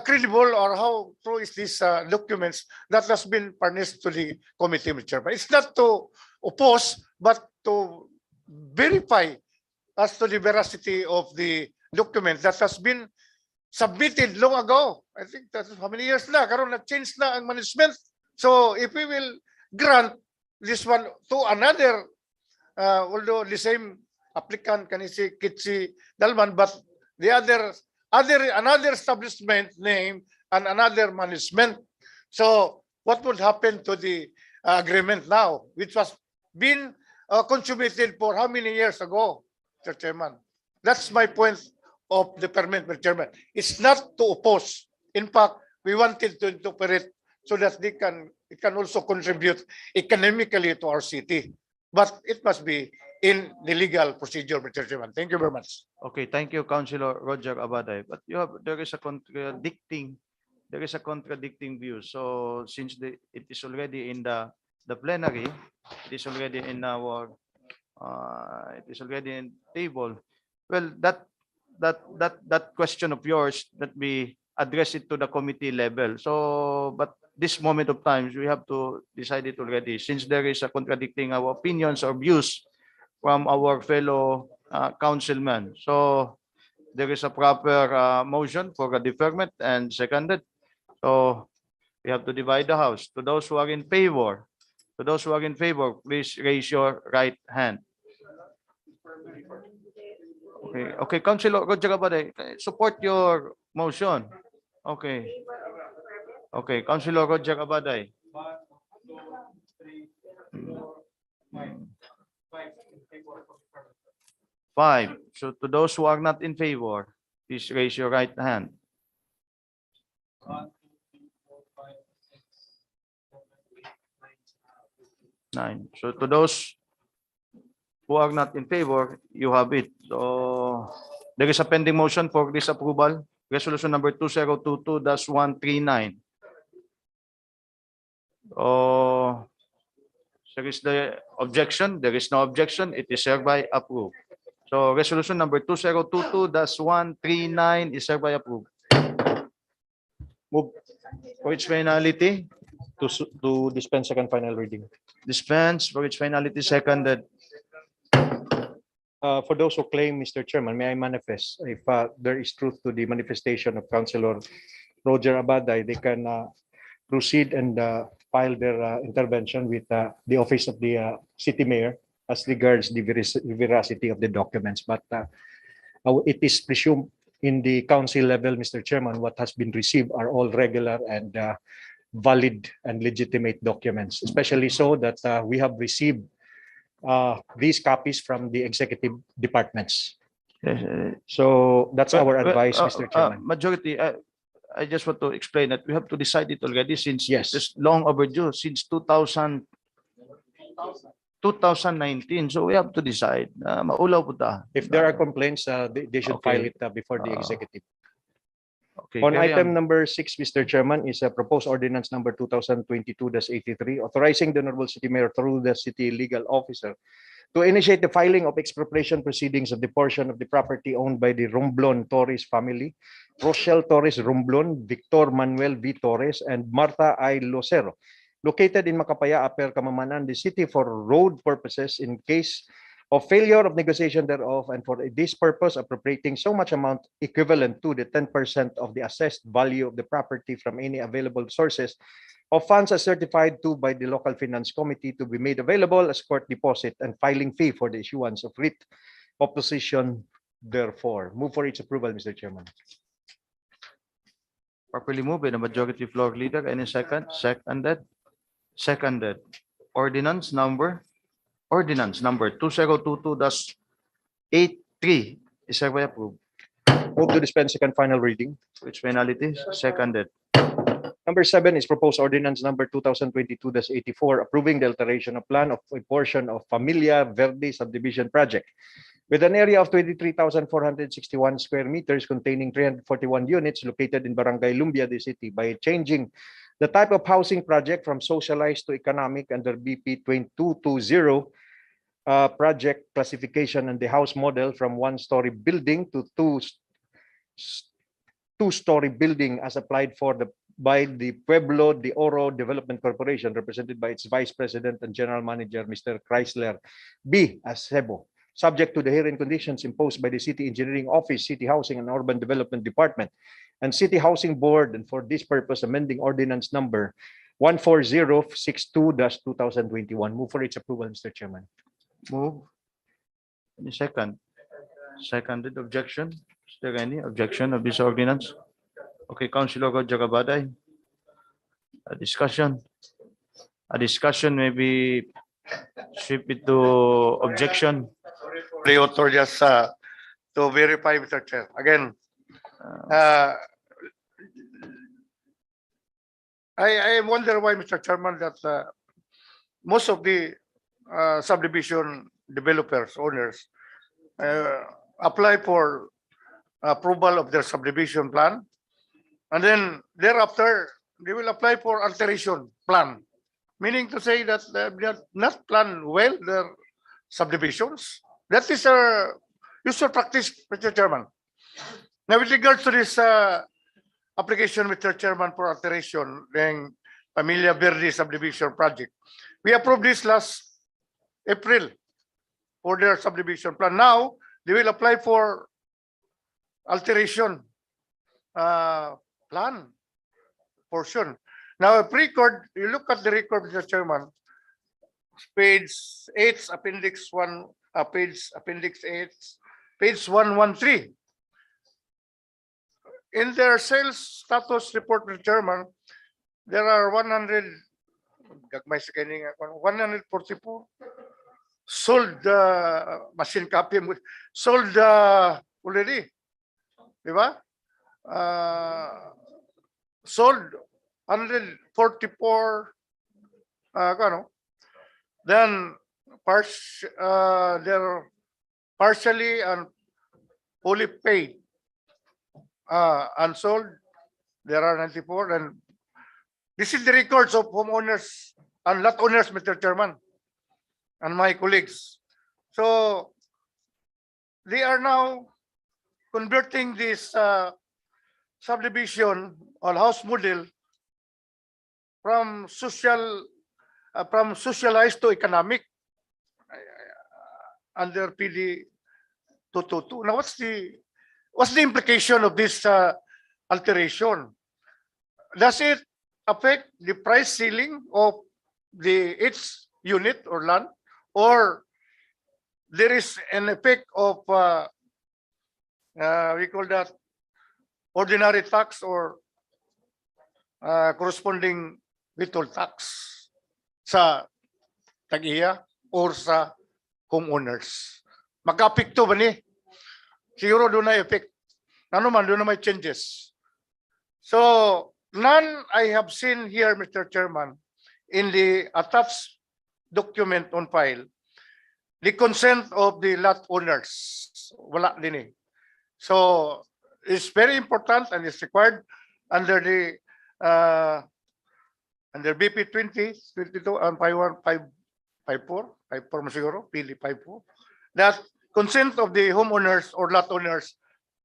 credible or how true is these documents that has been furnished to the committee, Mr. Chairman. It's not to oppose, but to verify as to the veracity of the document that has been submitted long ago. I think that's how many years na, karon na-change na ang management. So if we will grant this one to another, although the same applicant, kanisi Kitsi Dalman, but the another establishment name and another management. So what would happen to the agreement now, which was been consummated for how many years ago, Mr. Chairman? That's my point of deferment, Mr. Chairman. It's not to oppose. In fact, we wanted to interpret so that it can also contribute economically to our city. But it must be in the legal procedure, Mr. Chairman. Thank you very much. Okay, thank you, Councilor Roger Abaday. But there is a contradicting view. So since it is already in the plenary, it is already in our table. Well, that question of yours, that we address it to the committee level. So, but this moment of time, we have to decide it already, since there is a contradicting our opinions or views from our fellow councilmen. So there is a proper motion for a deferment and seconded. So we have to divide the house. To those who are in favor, please raise your right hand. Okay, Councilor Roger Abaday, support your motion. Okay, Councilor Roger Abaday. 5. So to those who are not in favor, please raise your right hand. 9. So to those who are not in favor, you have it. So there is a pending motion for disapproval. Resolution number 2022-139. There is the objection. There is no objection. It is hereby approved. So resolution number 2022-139 is hereby approved. Move for its finality to dispense second final reading. Dispense for its finality, seconded. For those who claim, Mr. Chairman, may I manifest? If there is truth to the manifestation of Councilor Roger Abaday, they can proceed and file their intervention with the office of the city mayor as regards the veracity of the documents. But it is presumed in the council level, Mr. Chairman, what has been received are all regular and valid and legitimate documents, especially so that we have received these copies from the executive departments. So that's our advice, Mr. Chairman. Majority, I just want to explain that we have to decide it already, since Yes. it's long overdue, since 2019. So we have to decide. Maulaw po ta. If there are complaints, they should Okay. file it before the executive. Okay, On carry item number 6, Mr. Chairman, is a proposed ordinance number 2022-83, authorizing the Honorable City Mayor through the city legal officer to initiate the filing of expropriation proceedings of the portion of the property owned by the Romblon Torres family, Rochelle Torres Romblon, Victor Manuel V. Torres, and Martha I. Lucero, located in Macapaya, Upper Kamamanan, the city, for road purposes in case of failure of negotiation thereof, and for this purpose appropriating so much amount equivalent to the 10% of the assessed value of the property from any available sources of funds as certified to by the local finance committee to be made available as court deposit and filing fee for the issuance of writ opposition therefore. Move for its approval, Mr. Chairman. Properly moved by the majority floor leader. Any second? Seconded. Seconded. Ordinance number 2022-83 is hereby approved. Move to dispense second final reading. Which penalties? Seconded. Number 7 is proposed ordinance number 2022-84, approving the alteration of plan of a portion of Familia Verde subdivision project with an area of 23,461 square meters containing 341 units located in Barangay Lumbia de City by changing the type of housing project from socialized to economic under BP 2220 project classification and the house model from one-story building to two-story building as applied for by the Pueblo de Oro Development Corporation, represented by its Vice President and General Manager, Mr. Chrysler B. Acebo, subject to the herein conditions imposed by the City Engineering Office, City Housing and Urban Development Department, and City Housing Board, and for this purpose amending ordinance number 14062-2021. Move for its approval, Mr. Chairman. Move. Any second? Seconded. Objection? Is there any objection of this ordinance? Okay, Councilor Roger Cabaday. A discussion. A discussion may be shifted to objection. The author just to verify, Mr. Chair. Again, I wonder why, Mr. Chairman, that most of the subdivision developers, owners, apply for approval of their subdivision plan, and then thereafter they will apply for alteration plan, meaning to say that they have not planned well their subdivisions. That is our usual practice, Mr. Chairman. Now, with regards to this application, Mr. Chairman, for alteration ng Familia Verde subdivision project, we approved this last April for their subdivision plan. Now, they will apply for alteration plan portion. Now, if record, you look at the record, Mr. Chairman, page 8, appendix 1, appendix 8, page 113. In their sales status report, Mr. Chairman, there are 144 sold machine copy sold already, di ba? Sold 144 then they're partially and fully paid, unsold there are 94, and this is the records of homeowners and lot owners, Mr. Chairman, and my colleagues. So they are now converting this subdivision or house model from socialized to economic under PD 222. Now, what's the implication of this alteration? Does it affect the price ceiling of its unit or land, or there is an effect of we call that ordinary tax or corresponding withhold tax sa tag-iya or sa homeowners? Magka-apekto ba ni? Siguro doon na effect. Ano man, doon na may changes. So, none I have seen here, Mr. Chairman, in the attached document on file, the consent of the lot owners. Wala din eh. So, it's very important and it's required under the under BP 2022 and 554 siguro, PL 54, that consent of the homeowners or lot owners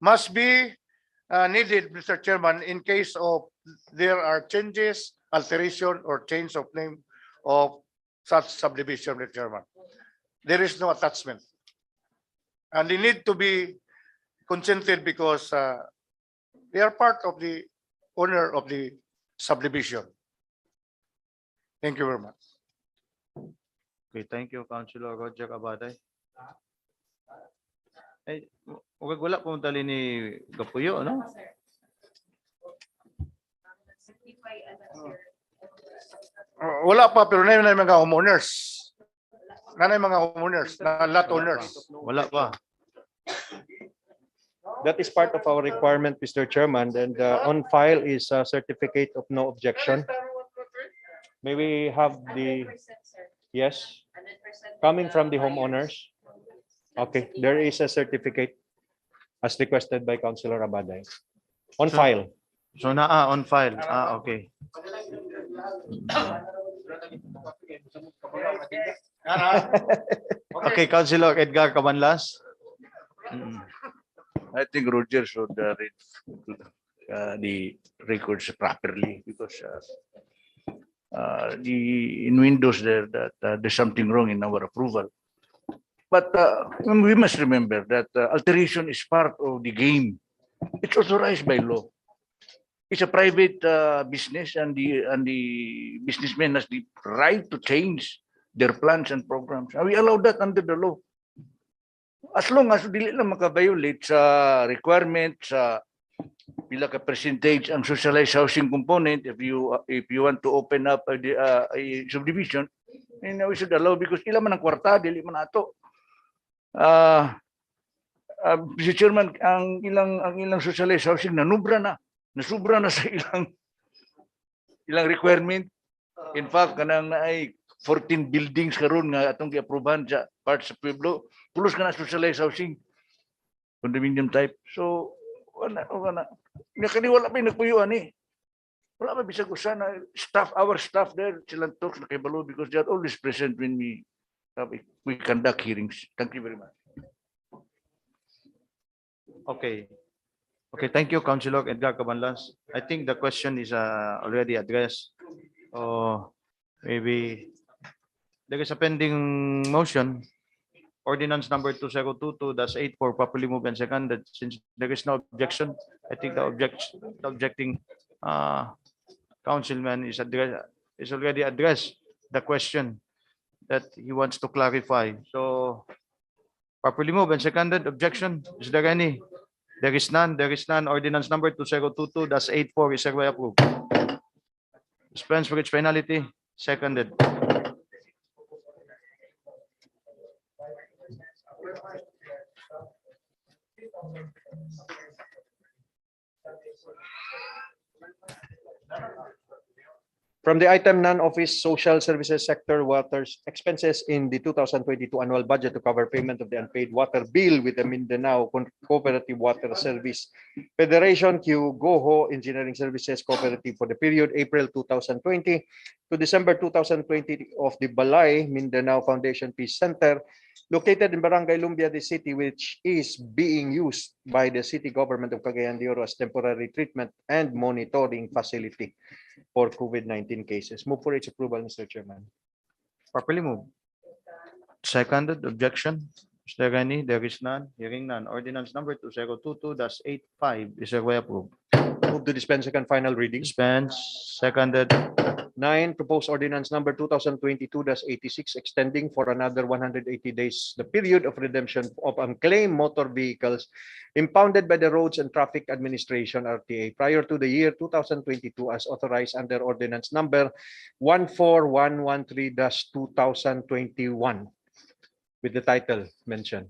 must be needed, Mr. Chairman, in case of there are changes, alteration, or change of name of such subdivision, Mr. Chairman. There is no attachment. And they need to be consented because they are part of the owner of the subdivision. Thank you very much. Okay, thank you, Councilor Roger Cabaday. Ay, wala pong tali ni Gapuyo, no? Wala pa, pero na mga homeowners. Na mga homeowners, na lot owners. Wala pa. That is part of our requirement, Mr. Chairman, and on file is a certificate of no objection. May we have the, yes, coming from the homeowners? Okay, there is a certificate as requested by Councilor Abaday. On file. So on file. Okay. Okay, Councilor Edgar Cabanlas. I think Roger should read the records properly because in Windows that there's something wrong in our approval. But we must remember that alteration is part of the game. It's authorized by law. It's a private business, and the businessman has the right to change their plans and programs. And we allow that under the law. As long as dili lang maka-violate sa requirements sa pila ka percentage ang socialized housing component, if you want to open up a subdivision, then we should allow because ila man ang kwarta dili man ato. Mr. Chairman, ang ilang socialized housing nasubra na sa ilang requirement. In fact, kanang ay 14 buildings karon nga atong gi-aprobahan sa part sa Pueblo, pulos ka na socialized housing, condominium type. So, wala. Nakaniwala pa yung nagpuyuan eh. Wala pa bisag usana staff, our staff there, silang talks na kay Balo because they are always present when we conduct hearings. Thank you very much. Okay. Okay, thank you, Councilor Edgar Cabanlas. I think the question is already addressed. Maybe there is a pending motion, ordinance number 2022-84 properly moved and seconded. Since there is no objection, I think the objecting councilman is already addressed the question that he wants to clarify. So properly moved and seconded. Objection? Is there any? There is none. There is none. Ordinance number 2022-84 is hereby approved. Dispense for its finality. Seconded. From the item non-office social services sector waters expenses in the 2022 annual budget to cover payment of the unpaid water bill with the Mindanao Cooperative Water Service Federation Goho Engineering Services Cooperative for the period April 2020 to December 2020 of the Balay Mindanao Foundation Peace Center located in Barangay Lumbia, the city, which is being used by the city government of Cagayan de Oro as temporary treatment and monitoring facility for COVID-19 cases. Move for its approval, Mr. Chairman. Properly moved. Seconded. Objection? Is there any? There is none. Hearing none. Ordinance number 2022-85 is hereby approved. Move to dispense second final reading. Dispense. Seconded. 9, proposed ordinance number 2022-86 extending for another 180 days the period of redemption of unclaimed motor vehicles impounded by the Roads and Traffic Administration RTA prior to the year 2022 as authorized under ordinance number 14113-2021 with the title mentioned.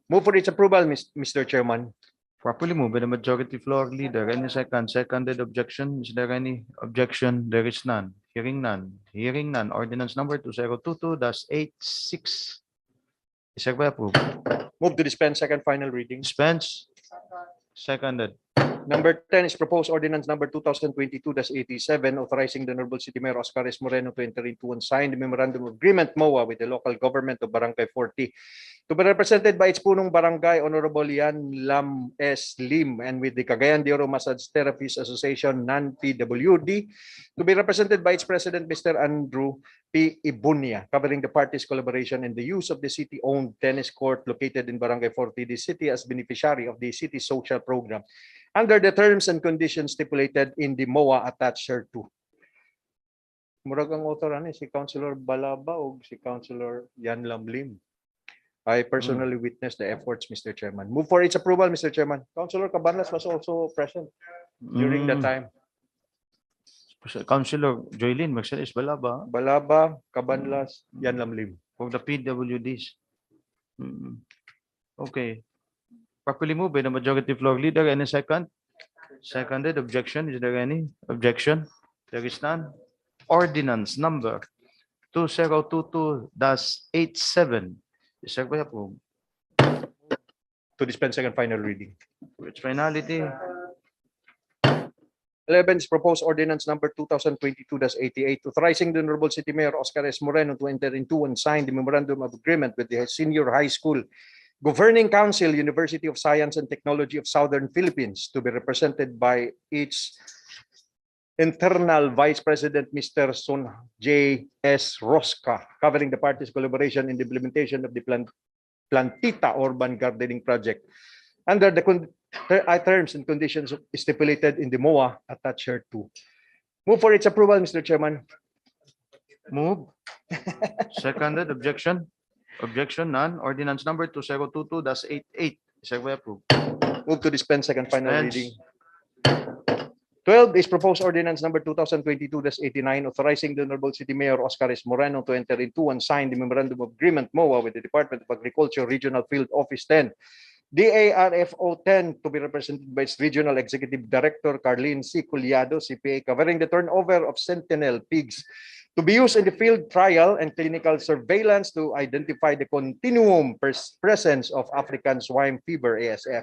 Move for its approval, Mr. Chairman. Properly moved by the majority floor leader. Any second? Seconded. Objection? Is there any? Objection? There is none. Hearing none. Hearing none. Ordinance number 2022-86 is hereby approved. Move to dispense second final reading. Dispense. Seconded. Number 10 is proposed ordinance number 2022-87 authorizing the Honorable City Mayor Oscar S. Moreno to enter into and sign the memorandum of agreement MOA with the local government of Barangay 40 to be represented by its punong barangay Honorable Yan Lam S. Lim and with the Cagayan de Oro Massage Therapists Association non-PWD to be represented by its president Mr. Andrew P. Ibunya, covering the parties' collaboration in the use of the city-owned tennis court located in Barangay 40, the city as beneficiary of the city social program under the terms and conditions stipulated in the MOA attached thereto. Murag ang author si Councilor Balaba o si Councilor Yan Lamlim. I personally witnessed the efforts, Mr. Chairman. Move for its approval, Mr. Chairman. Councilor Cabanlas was also present during that time. Councilor Joylene Magsalis Balaba Balaba, Cabanlas, Yan Lamlim. for the PWDs. Mm. Okay. Properly moved by the majority floor leader. Any second? Seconded. Objection. Is there any objection? There is none. Ordinance number 2022-87 is hereby approved. To dispense second final reading. Which finality? 11 is proposed ordinance number 2022-88, authorizing the Honorable City Mayor Oscar S. Moreno to enter into and sign the memorandum of agreement with the Senior High School Governing Council, University of Science and Technology of Southern Philippines, to be represented by its internal Vice President, Mr. Son J. S. Rosca, covering the parties' collaboration in the implementation of the Plantita Urban Gardening Project under the terms and conditions stipulated in the MOA attached here too. Move for its approval, Mr. Chairman. Move. Seconded. Objection? Objection, none. Ordinance number 2022-88 is hereby approved. Move to dispense second final Dispense. reading. 12 is proposed ordinance number 2022-89, authorizing the Honorable City Mayor Oscar S. Moreno to enter into and sign the memorandum of agreement MOA with the Department of Agriculture Regional Field Office 10, DARFO 10, to be represented by its Regional Executive Director Carlene C. Culiado, CPA, covering the turnover of sentinel pigs to be used in the field trial and clinical surveillance to identify the continuum presence of African swine fever, ASF,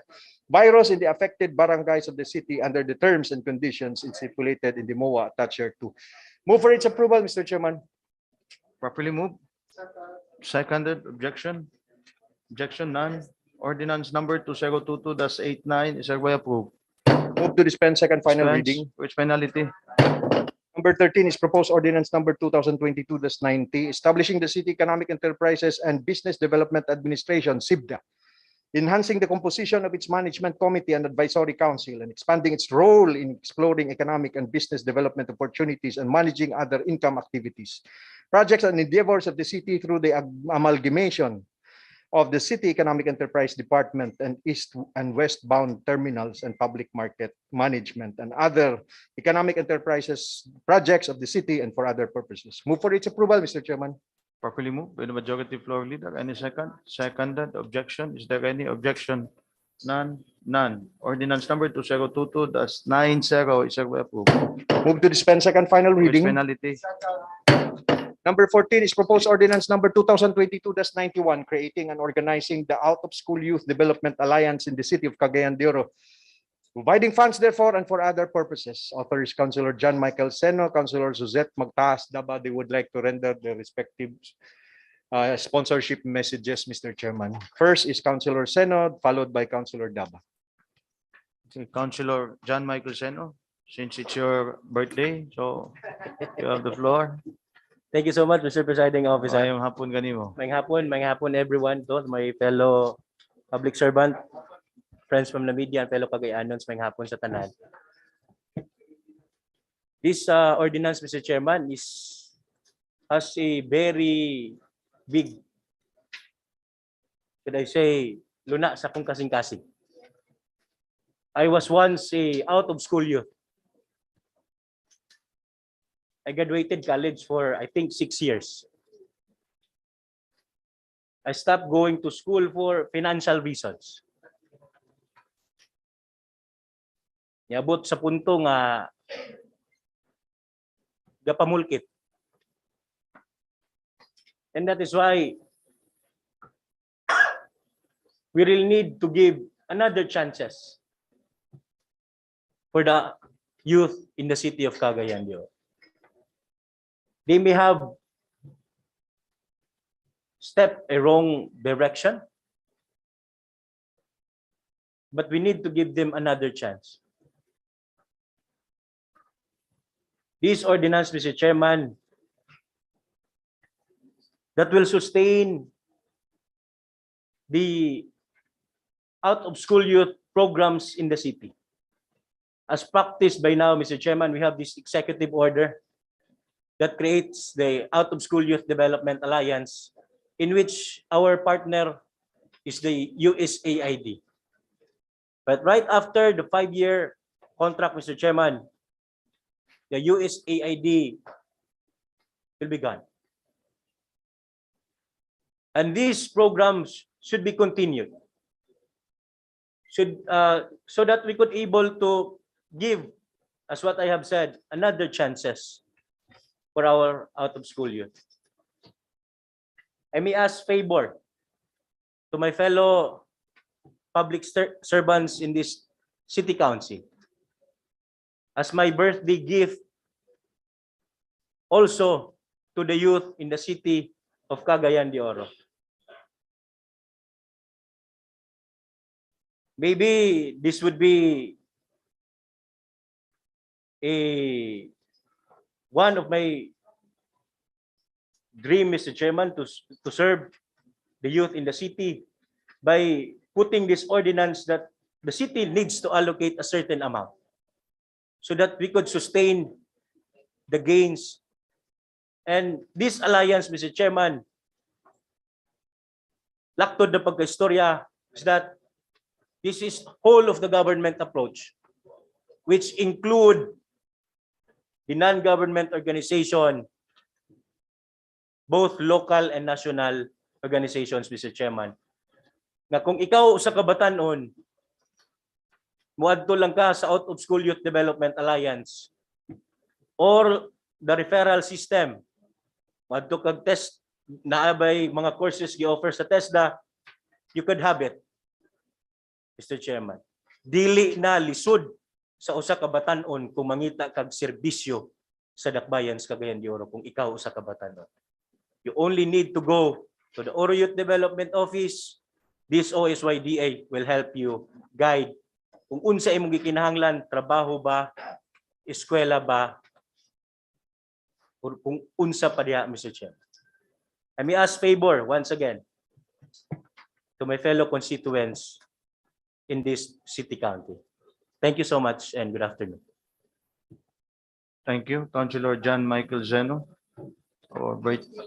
virus in the affected barangays of the city under the terms and conditions stipulated in the MOA attached here too. Move for its approval, Mr. Chairman. Properly moved. Seconded. Objection? Objection, none. Ordinance number 2022-89 is hereby approved. Move to dispense second final Dispense. reading. Which finality? Number 13 is proposed ordinance number 2022-90, establishing the City Economic Enterprises and Business Development Administration, CIBDA, enhancing the composition of its management committee and advisory council, and expanding its role in exploring economic and business development opportunities and managing other income activities, projects and endeavors of the city through the amalgamation of the City Economic Enterprise Department and east and westbound terminals and public market management and other economic enterprises projects of the city and for other purposes. Move for its approval, Mr. Chairman. Properly moved by the majority floor leader. Any second? Seconded. Objection? Is there any objection? None. None. Ordinance number 2022-90 is hereby approved. Move to dispense second final Which reading. finality? Number 14 is proposed ordinance number 2022-91, creating and organizing the Out-of-School Youth Development Alliance in the city of Cagayan de Oro, providing funds therefore and for other purposes. Author is Councilor John Michael Seno, Councilor Suzette Magtaas Daba. They would like to render the respective sponsorship messages, Mr. Chairman. First is Councilor Seno, followed by Councilor Daba. Okay, Councilor John Michael Seno, since it's your birthday, so you have the floor. Thank you so much, Mr. Presiding Officer. Ayong hapon ganimo. May hapon everyone, to my fellow public servant, friends from the media, and fellow Cagayanons, may hapon sa tanan. This ordinance, Mr. Chairman, has a very big, should I say, luna sa kung kasing-kasing. I was once a out-of-school youth. I graduated college for, I think, 6 years. I stopped going to school for financial reasons. Niabot sa punto nga gapamulkit. And that is why we really need to give another chances for the youth in the city of Cagayan de Oro. They may have stepped a wrong direction, but we need to give them another chance. This ordinance, Mr. Chairman, that will sustain the out-of-school youth programs in the city. As practiced by now, Mr. Chairman, we have this executive order that creates the Out-of-School Youth Development Alliance, in which our partner is the USAID. But right after the 5-year contract, Mr. Chairman, the USAID will be gone. And these programs should be continued. So that we could able to give, as what I have said, another chances for our out of school youth. I may ask favor to my fellow public servants in this city council as my birthday gift also to the youth in the city of Cagayan de Oro. Maybe this would be one of my dream, Mr. Chairman, to serve the youth in the city by putting this ordinance that the city needs to allocate a certain amount so that we could sustain the gains. And this alliance, Mr. Chairman, laktod na pagkaistorya is that this is whole of the government approach, which include the non-government organization, both local and national organizations, Mr. Chairman. Na kung ikaw sa kabatanon, muadto lang ka sa Out of School Youth Development Alliance or the referral system, muadto kag test, naabay mga courses gi-offer sa TESDA, you could have it, Mr. Chairman. Dili na lisod sa usa ka batan-on kung mangita kag serbisyo sa dakbayan sa Cagayan de Oro kung ikaw usa ka batan-on. You only need to go to the Oro Youth Development Office. This OSYDA will help you guide kung unsa imong gikinahanglan, trabaho ba, eskwela ba, or kung unsa pa diha, Mr. Chairman. I may ask favor once again to my fellow constituents in this city county. Thank you so much and good afternoon. Thank you, Councilor John Michael Zeno, our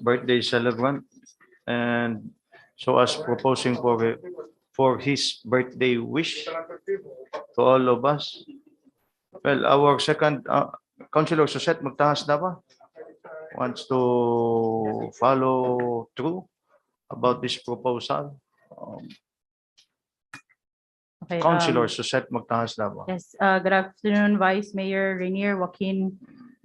birthday celebrant, and so as proposing for his birthday wish to all of us. Well, our second Councilor Suset magtahas na ba? Wants to follow through about this proposal. Okay, Councilor Suset magtahas na ba? Yes, good afternoon, Vice Mayor Rainier, Joaquin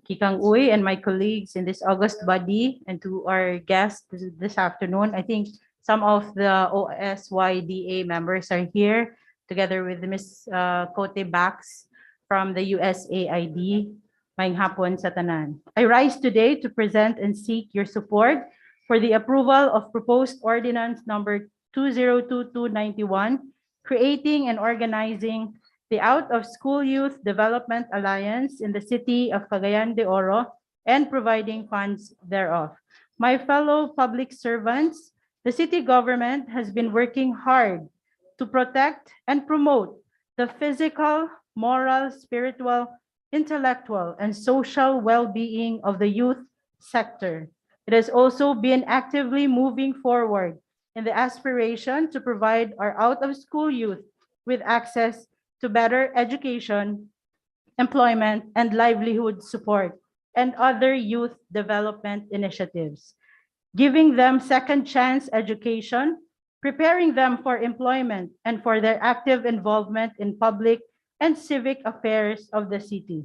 Kikang Uy, and my colleagues in this August body, and to our guests this afternoon. I think some of the OSYDA members are here, together with Ms. Cote Bax from the USAID. Maayong hapon sa tanan. I rise today to present and seek your support for the approval of proposed ordinance number 202291, creating and organizing the Out of School Youth Development Alliance in the city of Cagayan de Oro and providing funds thereof. My fellow public servants, the city government has been working hard to protect and promote the physical, moral, spiritual, intellectual, and social well-being of the youth sector. It has also been actively moving forward in the aspiration to provide our out-of-school youth with access to better education, employment, and livelihood support, and other youth development initiatives, giving them second chance education, preparing them for employment, and for their active involvement in public and civic affairs of the city.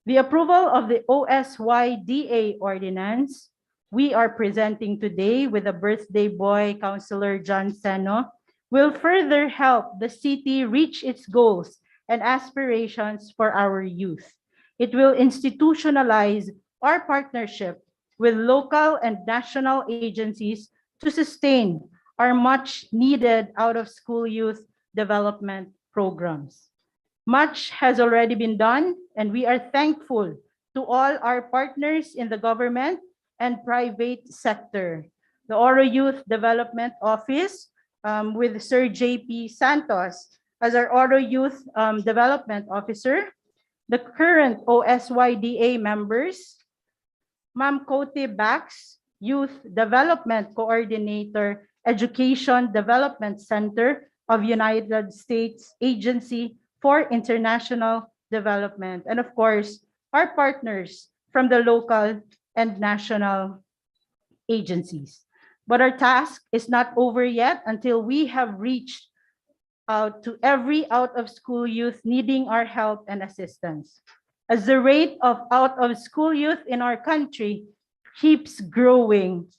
The approval of the OSYDA ordinance we are presenting today with the birthday boy, Councilor John Seno, will further help the city reach its goals and aspirations for our youth. It will institutionalize our partnership with local and national agencies to sustain our much needed out-of-school youth development programs. Much has already been done, and we are thankful to all our partners in the government and private sector. The Oro Youth Development Office, with Sir J.P. Santos as our Oro Youth Development Officer, the current OSYDA members, Ma'am Cote Bax, Youth Development Coordinator, Education Development Center of United States Agency for International Development, and of course, our partners from the local and national agencies. But our task is not over yet until we have reached out to every out-of-school youth needing our help and assistance. As the rate of out-of-school youth in our country keeps growing,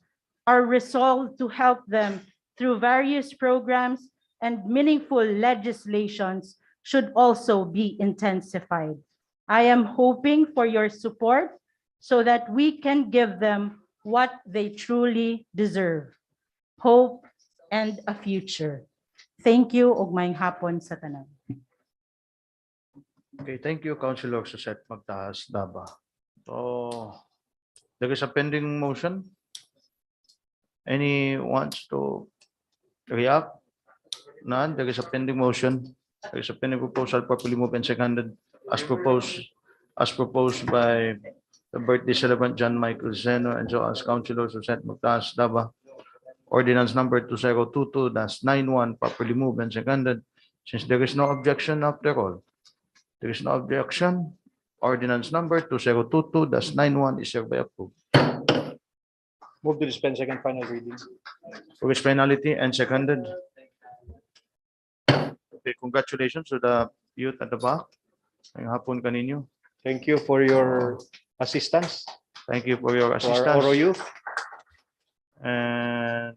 our resolve to help them through various programs and meaningful legislations should also be intensified. I am hoping for your support so that we can give them what they truly deserve: hope and a future. Thank you, ug maayong hapon sa tanan. Okay, thank you, Councilor Suset Magtaas Daba. So, there is a pending motion. Any wants to react? None. There is a pending motion. There is a pending proposal properly moved and seconded as proposed by the birthday celebrant John Michael Zeno and so as Councilor Suset Magtaas Daba. Ordinance number 2022-91 properly moved and seconded. Since there is no objection after all, there is no objection. Ordinance number 2022-91 is hereby approved. Move to dispense second final reading. For its finality and seconded. Okay, congratulations to the youth at the back. Ngayong hapon kaninyo. Thank you for your assistance Thank you for your to our Oro assistance. youth. And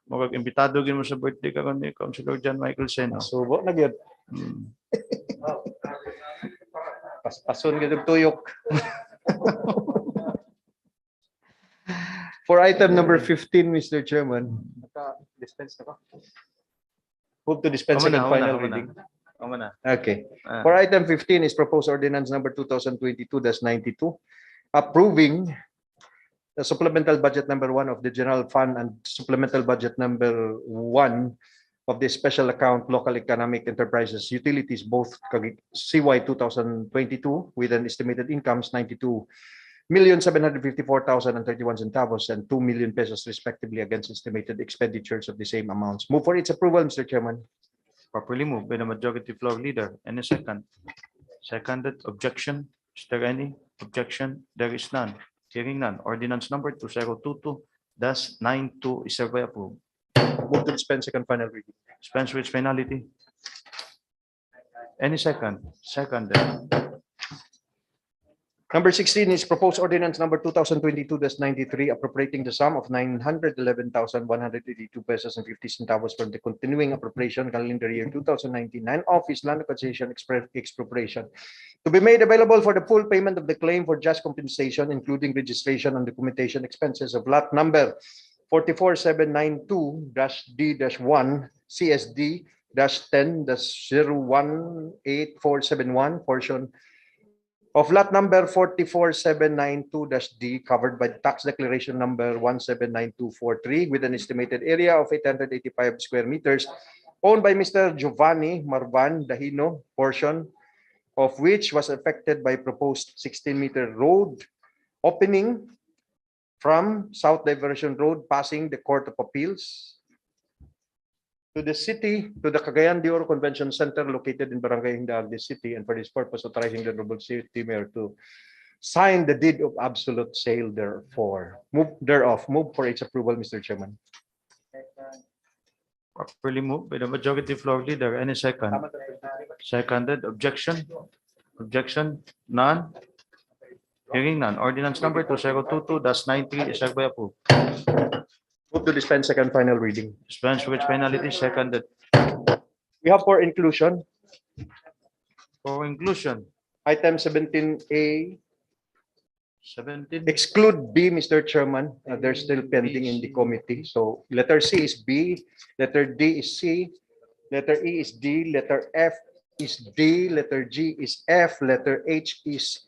mag-imbitado gin mo sa birthday ka ni Councilor John Michael Seno. Subo na gyud. Hmm. Paspason gyud og tuyok. For item number 15, Mr. Chairman. Dispense na ba? Move to dispense second final reading. Amo na. Okay. Ah. For item 15 is proposed ordinance number 2022-92, approving the supplemental budget number 1 of the general fund and supplemental budget number 1 of the special account local economic enterprises utilities, both CY 2022 with an estimated incomes 92,754,031 centavos and 2 million pesos respectively against estimated expenditures of the same amounts. Move for its approval, Mr. Chairman. Properly moved by the majority floor leader. Any second? Seconded. Objection? Is there any objection? There is none. Hearing none. Ordinance number 2022-92 is hereby approved. Move to dispense second final reading. Dispense with finality. Any second? Seconded. Number 16 is proposed ordinance number 2022-93, appropriating the sum of 911,182 pesos and 50 centavos from the continuing appropriation calendar year 2099 office land acquisition expropriation to be made available for the full payment of the claim for just compensation, including registration and documentation expenses of lot number 44792-D-1 CSD-10-01841 portion of lot number 44792-D covered by the tax declaration number 179243 with an estimated area of 885 square meters owned by Mr. Giovanni Marvan Dahino, portion of which was affected by proposed 16-meter road opening from South Diversion Road passing the Court of Appeals to the Cagayan de Oro Convention Center located in Barangay Hindaag, this city, and for this purpose authorizing the Honorable City Mayor to sign the deed of absolute sale thereof. Move for its approval, Mr. Chairman. Properly moved by the majority floor leader. Any second? Seconded. Objection? Objection? None? Hearing none. Ordinance number 2022-93 is hereby approved. Move to dispense second final reading. Dispense with finality. Seconded. We have for inclusion For inclusion. item 17A. 17. Exclude B, Mr. Chairman. They're still pending in the committee. So letter C is B, letter D is C, letter E is D, letter F is D, letter G is F, letter H is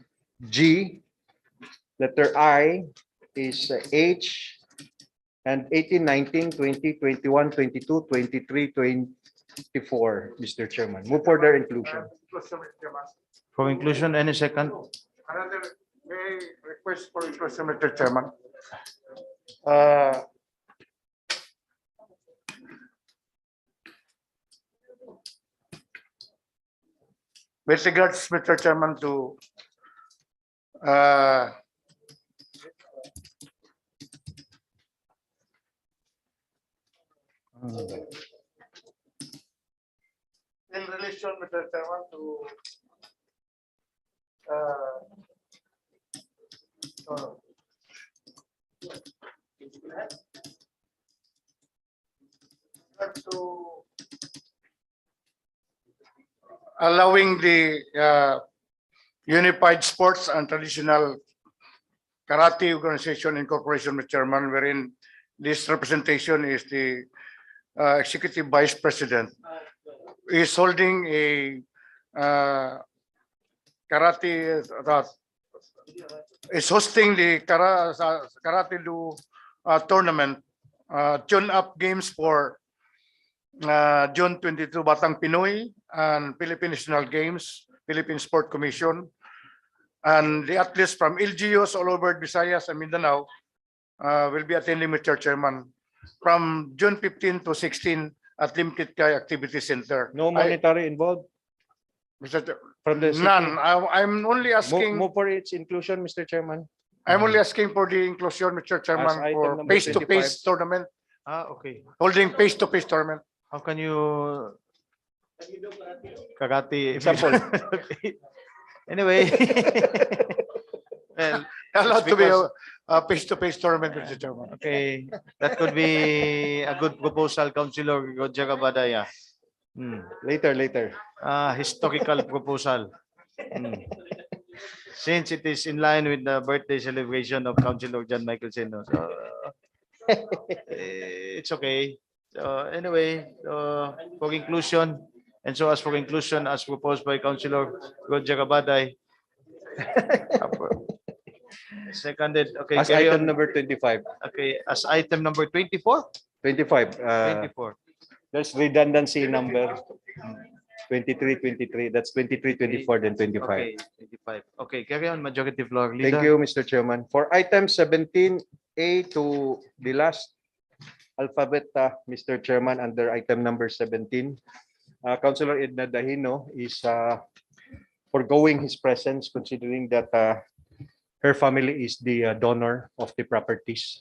G, letter I is H, and 18, 19, 20, 21, 22, 23, 24, Mr. Chairman. Move for their inclusion. For inclusion. Any second? Another may request for inclusion, Mr. Chairman. With regards, Mr. Chairman, to Uh, in relation, Mr. Chairman, to to allowing the Unified Sports and Traditional Karate Organization Incorporation, Mr. Chairman, wherein this representation is the Executive Vice President, is holding a karate, is hosting the karate do tournament, tune-up games for June 22 Batang Pinoy and Philippine National Games, Philippine Sport Commission, and the athletes from LGUs all over Visayas and Mindanao will be attending, Mr. Chairman, from June 15 to 16 at Limkit Kay Activity Center. No monetary involved Mr. from the city? None. I'm only asking. Move for its inclusion, Mr. Chairman. I'm only asking for the inclusion, Mr. Chairman, item for number face-to-face tournament, Okay. holding face-to-face tournament. How can you karate Example. anyway? Well, Allowed to be because- a face-to-face tournament, Mr. Chairman. okay, that could be a good proposal, Councilor Roger Badaya. Later. Historical proposal. Since it is in line with the birthday celebration of Councilor John Michael Seno. So, it's okay. So anyway, for inclusion, and so as for inclusion as proposed by Councilor Roger Abaday. Seconded. Okay, As carry item on. number 25. Okay, as item number 24? 25. 24. There's redundancy number 23. That's 23, 24, then 25. Okay, 25. Okay, carry on, Majority Floor Leader. Thank you, Mr. Chairman. For item 17A to the last alphabet, Mr. Chairman, under item number 17, Councilor Edna Dahino is foregoing his presence, considering that her family is the donor of the properties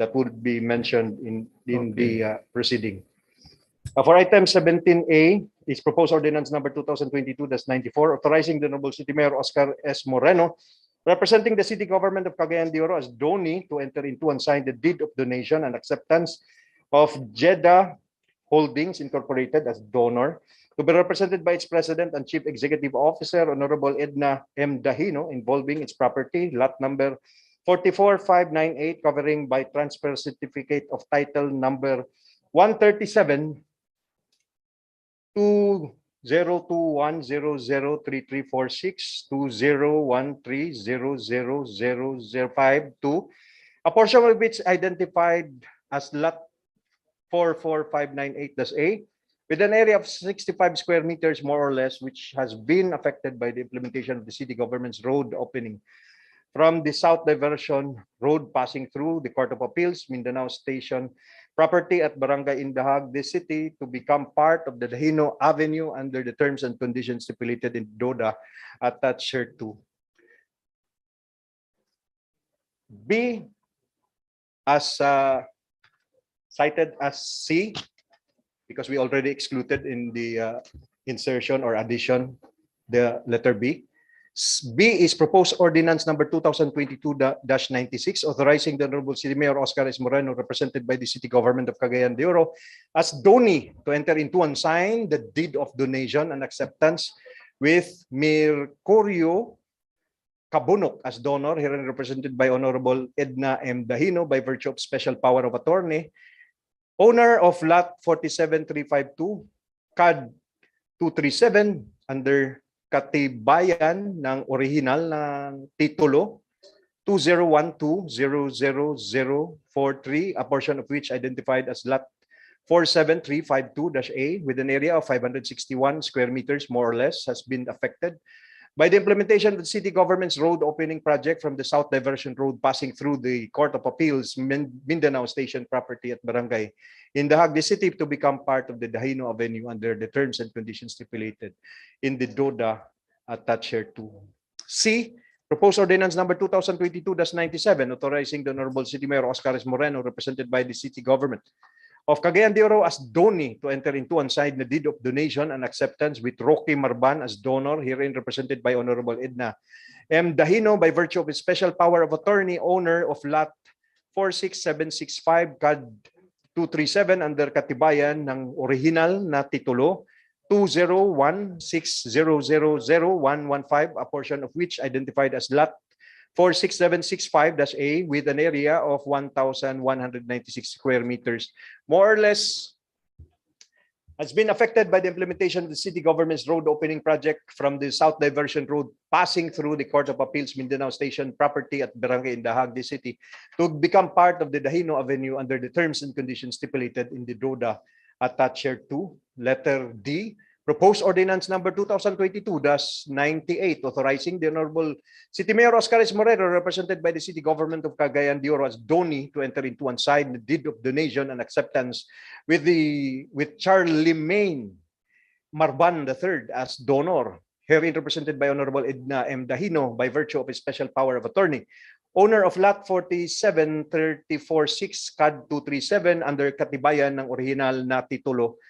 that would be mentioned in the proceeding. For item 17A is proposed ordinance number 2022-94, authorizing the Honorable City Mayor Oscar S. Moreno, representing the city government of Cagayan de Oro as donee, to enter into and sign the deed of donation and acceptance of Jeddah Holdings Incorporated as donor, to be represented by its president and chief executive officer, Honorable Edna M. Dahino, involving its property, lot number 44598, covering by transfer certificate of title number 137 2021003346 2013000052, a portion of which identified as lot 44598-A, with an area of 65 square meters more or less, which has been affected by the implementation of the city government's road opening from the south diversion road passing through the Court of Appeals, Mindanao Station property at Barangay Indahag, the city, to become part of the Dahino Avenue under the terms and conditions stipulated in DODA attached here to. B, as cited as C, because we already excluded in the insertion or addition the letter B. B is proposed ordinance number 2022-96, authorizing the Honorable City Mayor Oscar S. Moreno, represented by the city government of Cagayan de Oro, as donee, to enter into and sign the deed of donation and acceptance with Mercurio Cabunok as donor, herein represented by Honorable Edna M. Dahino by virtue of special power of attorney, owner of lot 47352, CAD 237, under katibayan ng original ng titulo 2012-00043, a portion of which identified as lot 47352-A, with an area of 561 square meters more or less, has been affected by the implementation of the city government's road opening project from the south diversion road passing through the Court of Appeals Mindanao Station property at Barangay Indahag, the city, to become part of the Dahino Avenue under the terms and conditions stipulated in the DODA attached here to. C, Proposed ordinance number 2022-97, authorizing the Honorable City Mayor Oscar S. Moreno, represented by the city government of Cagayan de Oro as donee to enter into and sign the deed of donation and acceptance with Roque Marban as donor, herein represented by Honorable Edna M. Dahino by virtue of his special power of attorney, owner of lot 46765 CAD 237 under katibayan ng original na titulo 20160000115, a portion of which identified as lot 46765-A with an area of 1,196 square meters, more or less, has been affected by the implementation of the city government's road opening project from the South Diversion Road passing through the Court of Appeals Mindanao Station property at Barangay Indahag, the city, to become part of the Dahino Avenue under the terms and conditions stipulated in the DODA attached here to letter D. Proposed ordinance number 2022-98, authorizing the Honorable City Mayor Oscar S. Moreno, represented by the city government of Cagayan de Oro as donee, to enter into and sign the deed of donation and acceptance with Charlemagne Marban III as donor, herein represented by Honorable Edna M. Dahino by virtue of his special power of attorney, owner of lot 47346 CAD 237 under katibayan ng original na titulo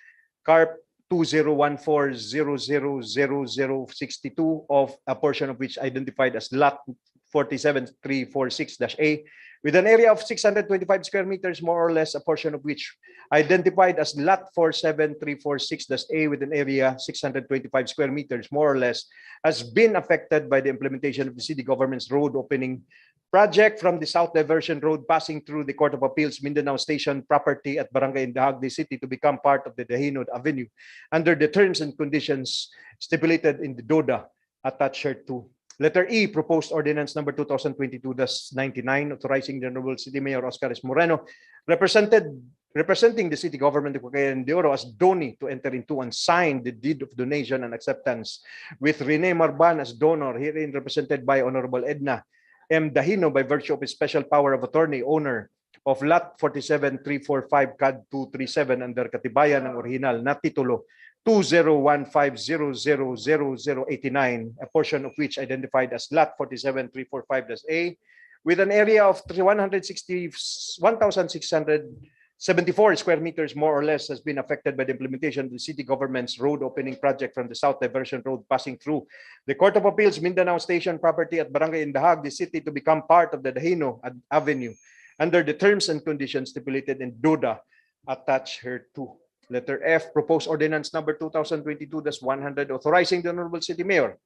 Carp 2014000062 of a portion of which identified as lot 47346-A with an area of 625 square meters, more or less, a portion of which identified as lot 47346-A with an area 625 square meters, more or less, has been affected by the implementation of the city government's road opening project from the South Diversion Road passing through the Court of Appeals Mindanao Station property at Barangay Indahag, the city, to become part of the Dahino Avenue under the terms and conditions stipulated in the DODA attached here to letter E. Proposed ordinance number 2022-99, authorizing the Honorable City Mayor Oscar S. Moreno, representing the city government of Cagayan de Oro as donee, to enter into and sign the deed of donation and acceptance with Rene Marban as donor, herein represented by Honorable Edna M. Dahino by virtue of his special power of attorney, owner of lot 47345 CAD 237 under katibayan ng original na titulo 201500089, a portion of which identified as lot 47345-A with an area of 1,674 square meters, more or less, has been affected by the implementation of the city government's road opening project from the South Diversion Road passing through the Court of Appeals Mindanao Station property at Barangay Indahag, the city, to become part of the Dahino Avenue under the terms and conditions stipulated in DODA attached here to letter F. Proposed ordinance number 2022-100, authorizing the Honorable City Mayor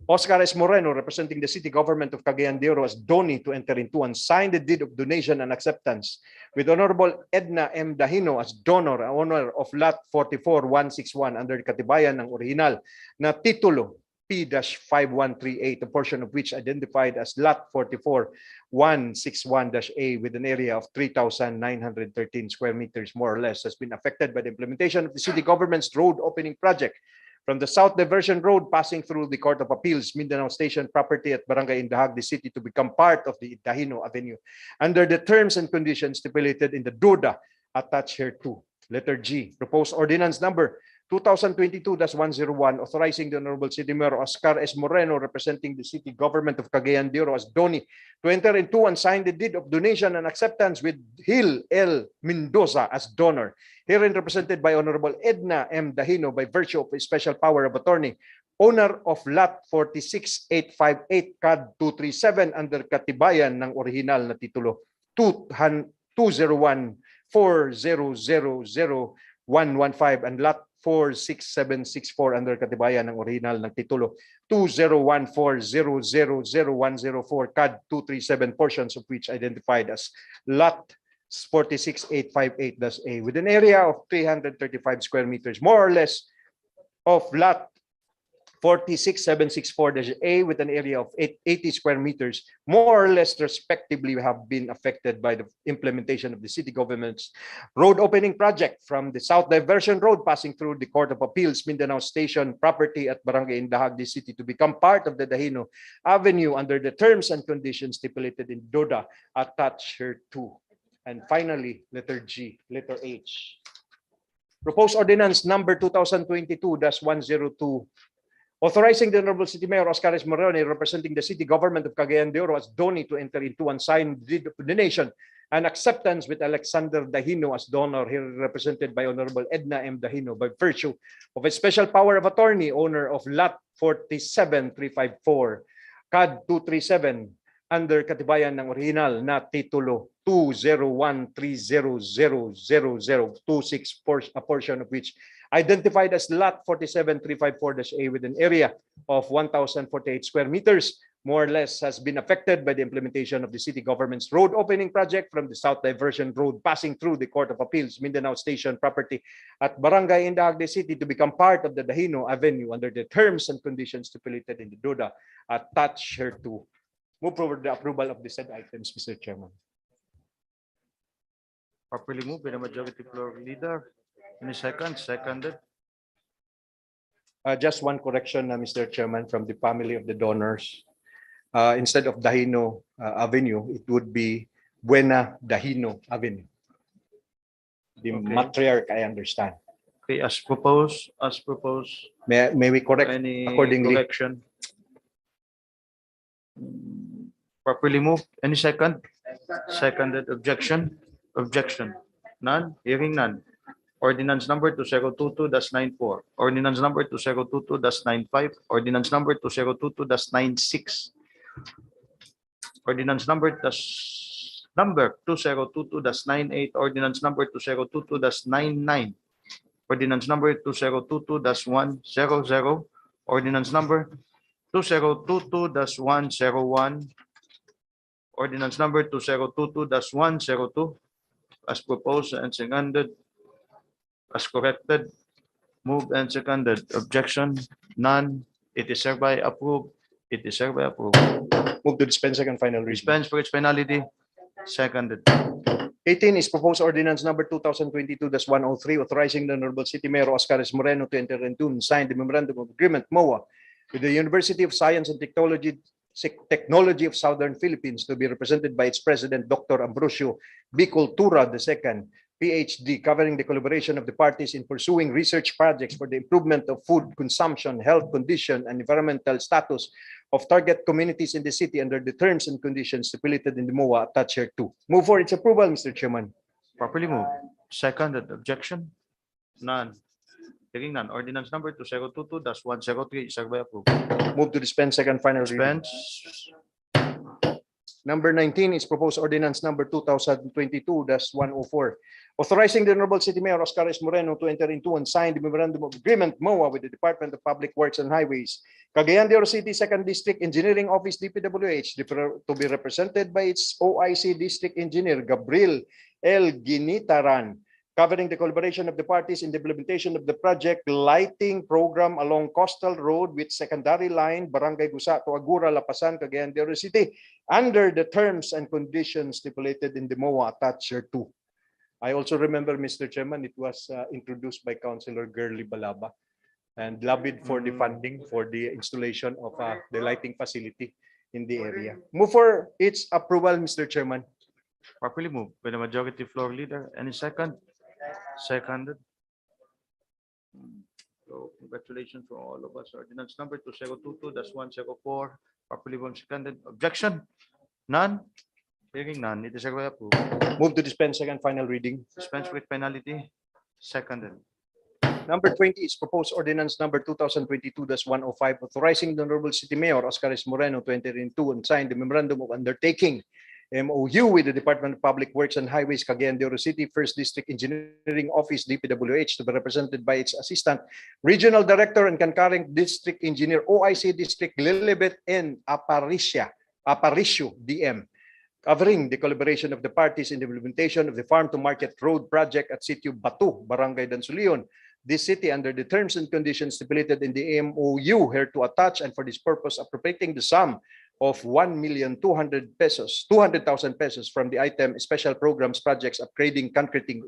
Oscar S. Moreno, representing the city government of Cagayan de Oro as donee, to enter into and sign the deed of donation and acceptance with Honorable Edna M. Dahino as donor, owner of lot 44161 under katibayan ng original na titulo P-5138, a portion of which identified as lot 44161-A with an area of 3,913 square meters, more or less, has been affected by the implementation of the city government's road opening project from the South Diversion Road passing through the Court of Appeals Mindanao Station property at Barangay Indahag, the city, to become part of the Dahino Avenue under the terms and conditions stipulated in the DODA attached here to letter G. Proposed ordinance number 2022-101, authorizing the Honorable City Mayor Oscar S. Moreno, representing the city government of Cagayan de Oro as donee, to enter into and sign the deed of donation and acceptance with Gil L. Mendoza as donor, herein represented by Honorable Edna M. Dahino by virtue of a special power of attorney, owner of lot 46858 CAD 237 under katibayan ng original na titulo 20140000115 and lot 46764 under katibayan ng original ng titulo 20140000104 CAD 237, portions of which identified as lot 46858-A with an area of 335 square meters, more or less, of lot 46764-A with an area of 80 square meters, more or less, respectively, have been affected by the implementation of the city government's road opening project from the South Diversion Road passing through the Court of Appeals Mindanao Station property at Barangay Indahag, the city, to become part of the Dahino Avenue under the terms and conditions stipulated in DODA attached here to. And finally, letter G, letter H. Proposed ordinance number 2022-102, Authorizing the Honorable City Mayor Oscaris Moreno, representing the city government of Cagayan de Oro as donor, to enter into and sign deed of donation and acceptance with Alexander Dahino as donor, here represented by Honorable Edna M. Dahino, by virtue of a special power of attorney, owner of Lot 47354, CAD 237, under katibayan ng original na titulo 201300026, a portion of which identified as Lot 47354-A with an area of 1,048 square meters, more or less has been affected by the implementation of the city government's road opening project from the South Diversion Road passing through the Court of Appeals Mindanao Station property at Barangay Indaagde City to become part of the Dahino Avenue under the terms and conditions stipulated in the DODA attached hereto. Move forward the approval of the said items, Mr. Chairman. Properly moved by the majority floor leader. Any second? Seconded. Just one correction, Mr. Chairman, from the family of the donors. Instead of Dahino Avenue, it would be Buena Dahino Avenue. The Okay. matriarch, I understand. Okay, as proposed, May we correct any accordingly? correction? Properly moved. Any second? Seconded. Objection? Objection. None? Hearing none. Ordinance number 2022-94. Ordinance number 2022-95. Ordinance number 2022-96. Ordinance number 2022-98. Ordinance number 2022-99. Ordinance number 2022-100. Ordinance number 2022-101. Ordinance number 2022-102. As proposed and seconded. As corrected. Moved and seconded. Objection? None. It is hereby approved. It is hereby approved. Move to dispense second final reading. Dispense for its penalty. Seconded. 18 is proposed ordinance number 2022-103, authorizing the Honorable City Mayor Oscaris Moreno to enter into and sign the memorandum of agreement MOA with the University of Science and Technology of Southern Philippines to be represented by its president, Dr. Ambrosio B. Cultura II, PhD, covering the collaboration of the parties in pursuing research projects for the improvement of food consumption, health condition, and environmental status of target communities in the city under the terms and conditions stipulated in the MOA attached hereto. Move for its approval, Mr. Chairman. Properly moved. Seconded. Objection? None. Hearing none. Ordinance number 2022-103 is hereby approved. Move to dispense second final reading. Dispense. Number 19 is proposed ordinance number 2022-104, authorizing the Honorable City Mayor Oscaris Moreno to enter into and sign the memorandum of agreement MOA with the Department of Public Works and Highways, Cagayan de Oro City 2nd District Engineering Office DPWH, to be represented by its OIC District Engineer Gabriel L. Ginitaran, covering the collaboration of the parties in the implementation of the project lighting program along Coastal Road with secondary line Barangay Gusa to Agura, Lapasan, Cagayan de Oro City under the terms and conditions stipulated in the MOA attached hereto. I also remember, Mr. Chairman, it was introduced by Councilor Girly Balaba and lobbied for the funding for the installation of the lighting facility in the area. Move for its approval, Mr. Chairman. Properly moved by the majority floor leader. Any second? Seconded. So congratulations for all of us. Ordinance number 2022-104. Properly moved, seconded. Objection? None. Hearing none. It is hereby approved. Move to dispense second final reading. Dispense with penalty. Seconded. Number 20 is proposed ordinance number 2022-105, authorizing the Honorable City Mayor Oscaris Moreno to enter into and sign the memorandum of undertaking MOU with the Department of Public Works and Highways, Cagayan de Oro City 1st District Engineering Office DPWH, to be represented by its Assistant Regional Director and concurrent District Engineer OIC District Lilibet N. Aparicio DM, covering the collaboration of the parties in the implementation of the Farm to Market Road project at Sitio Batu, Barangay Dansulion, this city under the terms and conditions stipulated in the MOU here to attach, and for this purpose appropriating the sum of 1,200,000 pesos from the item special programs projects upgrading concreting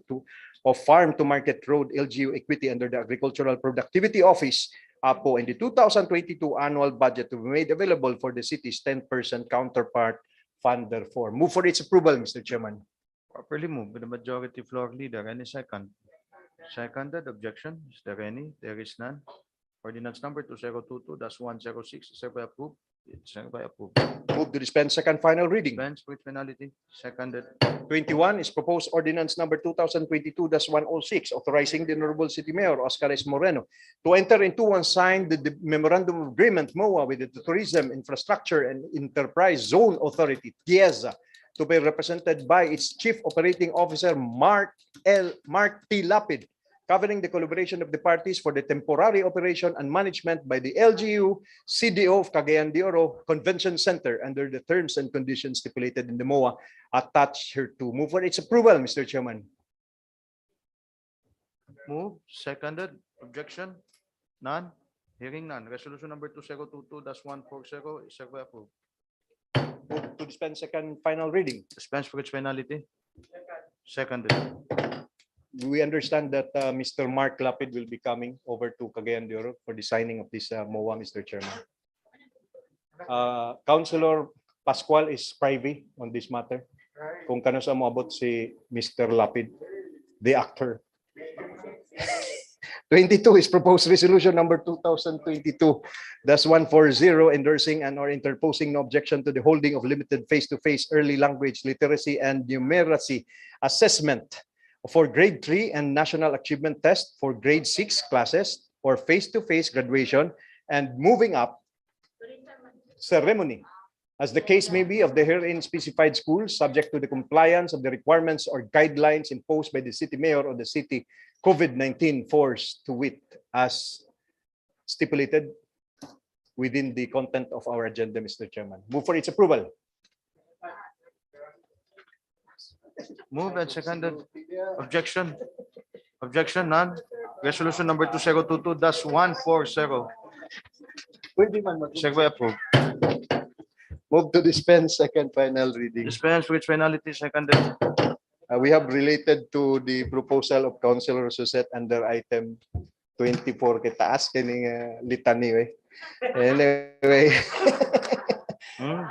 of Farm to Market Road LGU equity under the Agricultural Productivity Office APO in the 2022 annual budget to be made available for the city's 10% counterpart fund therefore. Move for its approval, Mr. Chairman. Properly moved by the majority floor leader. Any second? Seconded. Objection? Is there any? There is none. Ordinance number 2022-106 is hereby approved. It's hereby approved. Move to dispense second final reading. Dispense with finality. Seconded. 21 is proposed ordinance number 2022-106, authorizing the Honorable City Mayor Oscar S. Moreno to enter into and sign the memorandum of agreement MOA with the Tourism Infrastructure and Enterprise Zone Authority, TIEZA, to be represented by its Chief Operating Officer Mark T. Lapid, covering the collaboration of the parties for the temporary operation and management by the LGU CDO of Cagayan de Oro Convention Center under the terms and conditions stipulated in the MOA attached here to. Move for its approval, Mr. Chairman. Move. Seconded. Objection? None. Hearing none. Resolution number 2022-140 is hereby approved. Move to dispense second final reading. Dispense with finality. Seconded. We understand that Mr. Mark Lapid will be coming over to Cagayan de Oro for the signing of this MOA, Mr. Chairman. Councilor Pascual is privy on this matter. Kung kano sa moabot si Mr. Lapid, the actor. 22 is proposed resolution number 2022-140, endorsing and or interposing no objection to the holding of limited face-to-face early language literacy and numeracy assessment for grade 3 and national achievement test for grade 6 classes or face-to-face graduation and moving up ceremony, as the case may be, of the herein specified schools, subject to the compliance of the requirements or guidelines imposed by the city mayor or the city COVID-19 force, to wit, as stipulated within the content of our agenda, Mr. Chairman. Move for its approval. Move and seconded. Objection? Objection? None. Resolution number 2022-140 is hereby approved. Move to dispense second final reading. Dispense with finality. Seconded. We have related to the proposal of Councilor Suzette under item 24 kitaas kining litany eh. Anyway,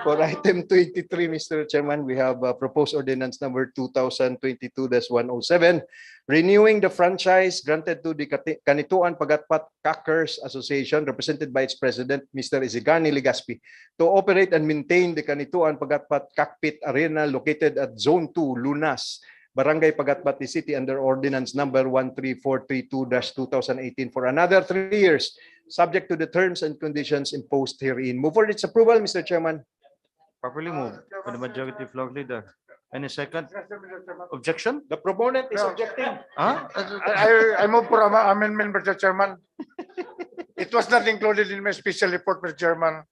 for item 23, Mr. Chairman, we have proposed ordinance number 2022-107, renewing the franchise granted to the Kanituan Pagatpat Kakers Association, represented by its president, Mr. Izigani Legaspi, to operate and maintain the Kanituan Pagatpat Cockpit Arena located at Zone 2, Lunas, Barangay Pagatpat City, under ordinance number 13432-2018 for another 3 years, subject to the terms and conditions imposed herein. Move for its approval, Mr. Chairman. Properly moved by the majority floor leader. Any second? Objection? The proponent is objecting. Huh? I move for amendment, Mr. Chairman. It was not included in my special report, Mr. Chairman.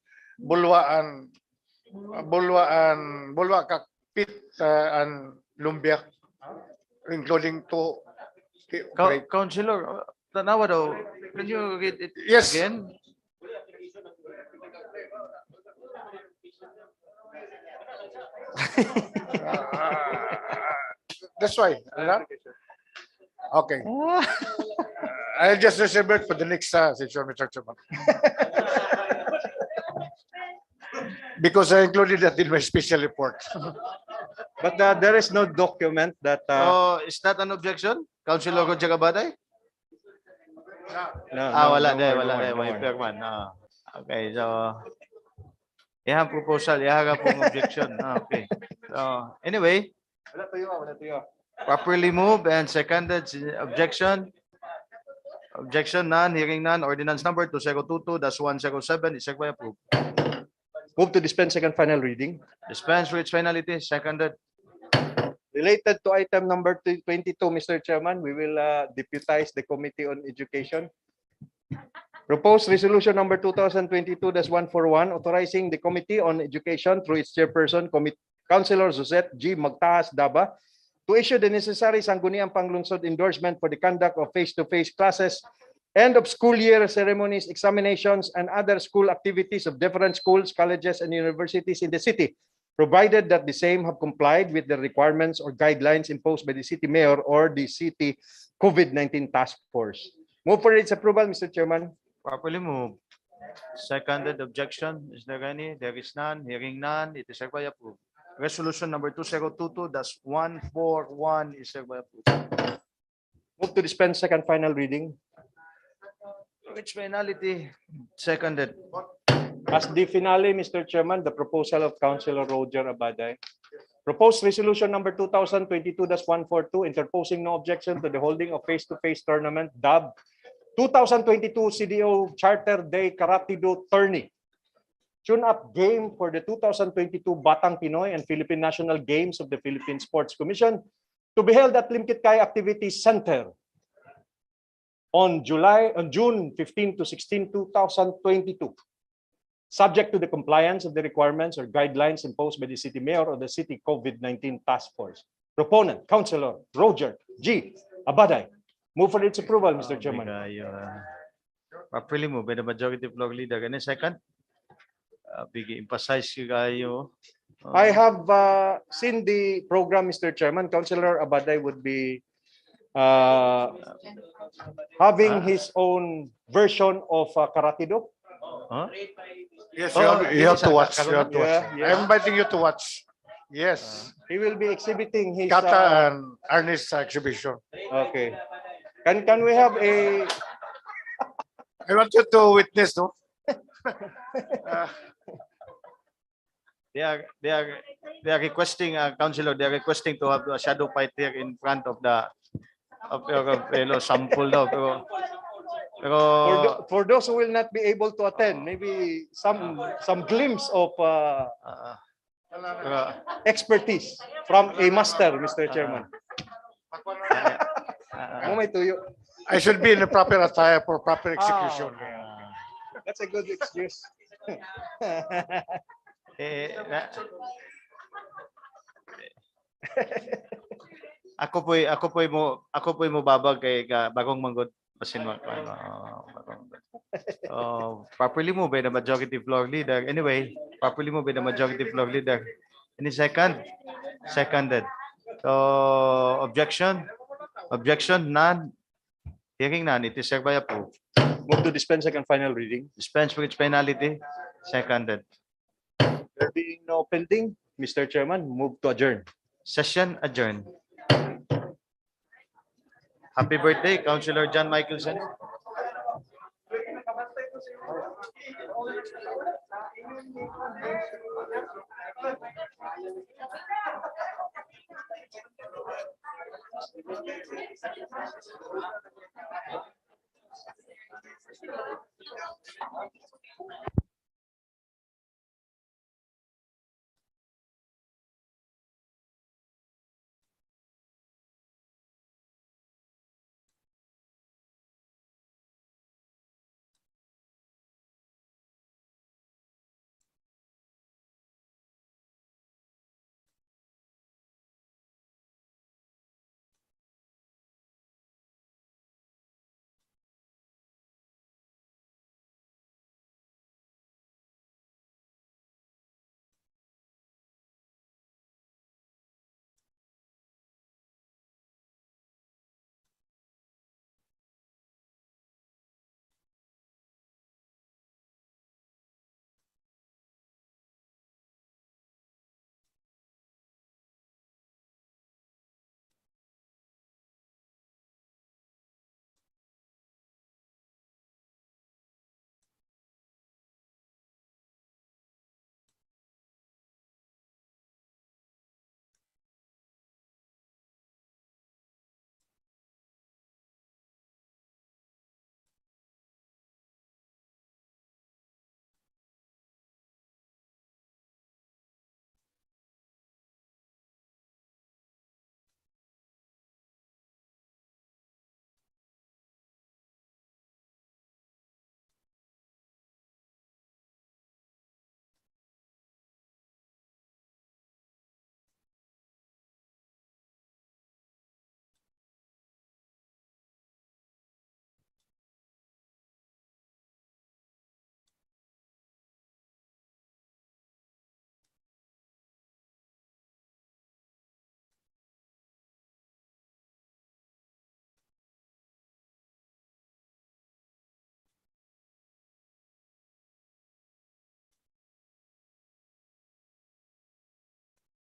Bulwa Cockpit and Lumbia, including two. Councilor, tanawa daw. Can you read it Yes. again? That's why. Okay. I'll just reserve it for the next session, Mr. Chairman. Because I included that in my special report. But there is no document that. Oh, is that an objection? Councilor Jagabaday? Wala no de, more, wala no de, more, may no more. perman. Okay, so ihang proposal, ihaga pong objection. Okay. So anyway, properly moved and seconded. Objection? Objection none, hearing none. Ordinance number 2022-107 is hereby approved. Move to dispense second final reading. Dispense with its finality. Seconded. Related to item number 22, Mr. Chairman, we will deputize the Committee on Education. Proposed resolution number 2022-141, authorizing the Committee on Education through its chairperson, Councilor Suzette G. Magtahas Daba, to issue the necessary sangguniang panglungsod endorsement for the conduct of face-to-face classes, end of school year ceremonies, examinations, and other school activities of different schools, colleges, and universities in the city, provided that the same have complied with the requirements or guidelines imposed by the city mayor or the city COVID-19 task force. Move for its approval, Mr. Chairman. Properly moved. Seconded. Objection? Is there any? There is none. Hearing none. It is hereby approved. Resolution number 2022-141 is hereby approved. Move to dispense second final reading. for its finality. Seconded. As the finale, Mr. Chairman, the proposal of Councilor Roger Abaday. Proposed resolution number 2022-142, interposing no objection to the holding of face-to-face tournament dubbed 2022 CDO Charter Day Karate Do Tourney. Tune-up game for the 2022 Batang Pinoy and Philippine National Games of the Philippine Sports Commission to be held at Limkit Kaya Activity Center on June 15 to 16, 2022. Subject to the compliance of the requirements or guidelines imposed by the City Mayor or the City COVID-19 Task Force. Proponent, Councilor Roger G. Abaday. Move for its approval, Mr. Chairman. Properly moved by the majority floor leader. Any second? Big emphasize you kayo. I have seen the program, Mr. Chairman. Councilor Abaday would be having his own version of Karate Do. Huh? Yes, Oh, you have to watch. Kaka- You have to watch. Yeah, yeah. I'm inviting you to watch. Yes. He will be exhibiting his. Kata and Ernest's exhibition. Okay. Can we have a? I want you to witness, no? They are requesting, Councilor, they are requesting to have a shadow fight here in front of your fellow sample daw. Pero For those who will not be able to attend, maybe some glimpse of expertise from a master, Mr. Chairman. May tuyo. I should be in the proper attire for proper execution. That's a good excuse. ako po'y mo babag kay bagong manggod basin mo. Properly moved by the majority floor leader. Anyway, properly moved by the majority floor leader. Any second? Seconded. So objection? Objection? None. Hearing none, it is hereby approved. Move to dispense second final reading. Dispense with its finality. Seconded. There being no pending, Mr. Chairman, move to adjourn. Session adjourned. Happy birthday, Councilor John Michelson.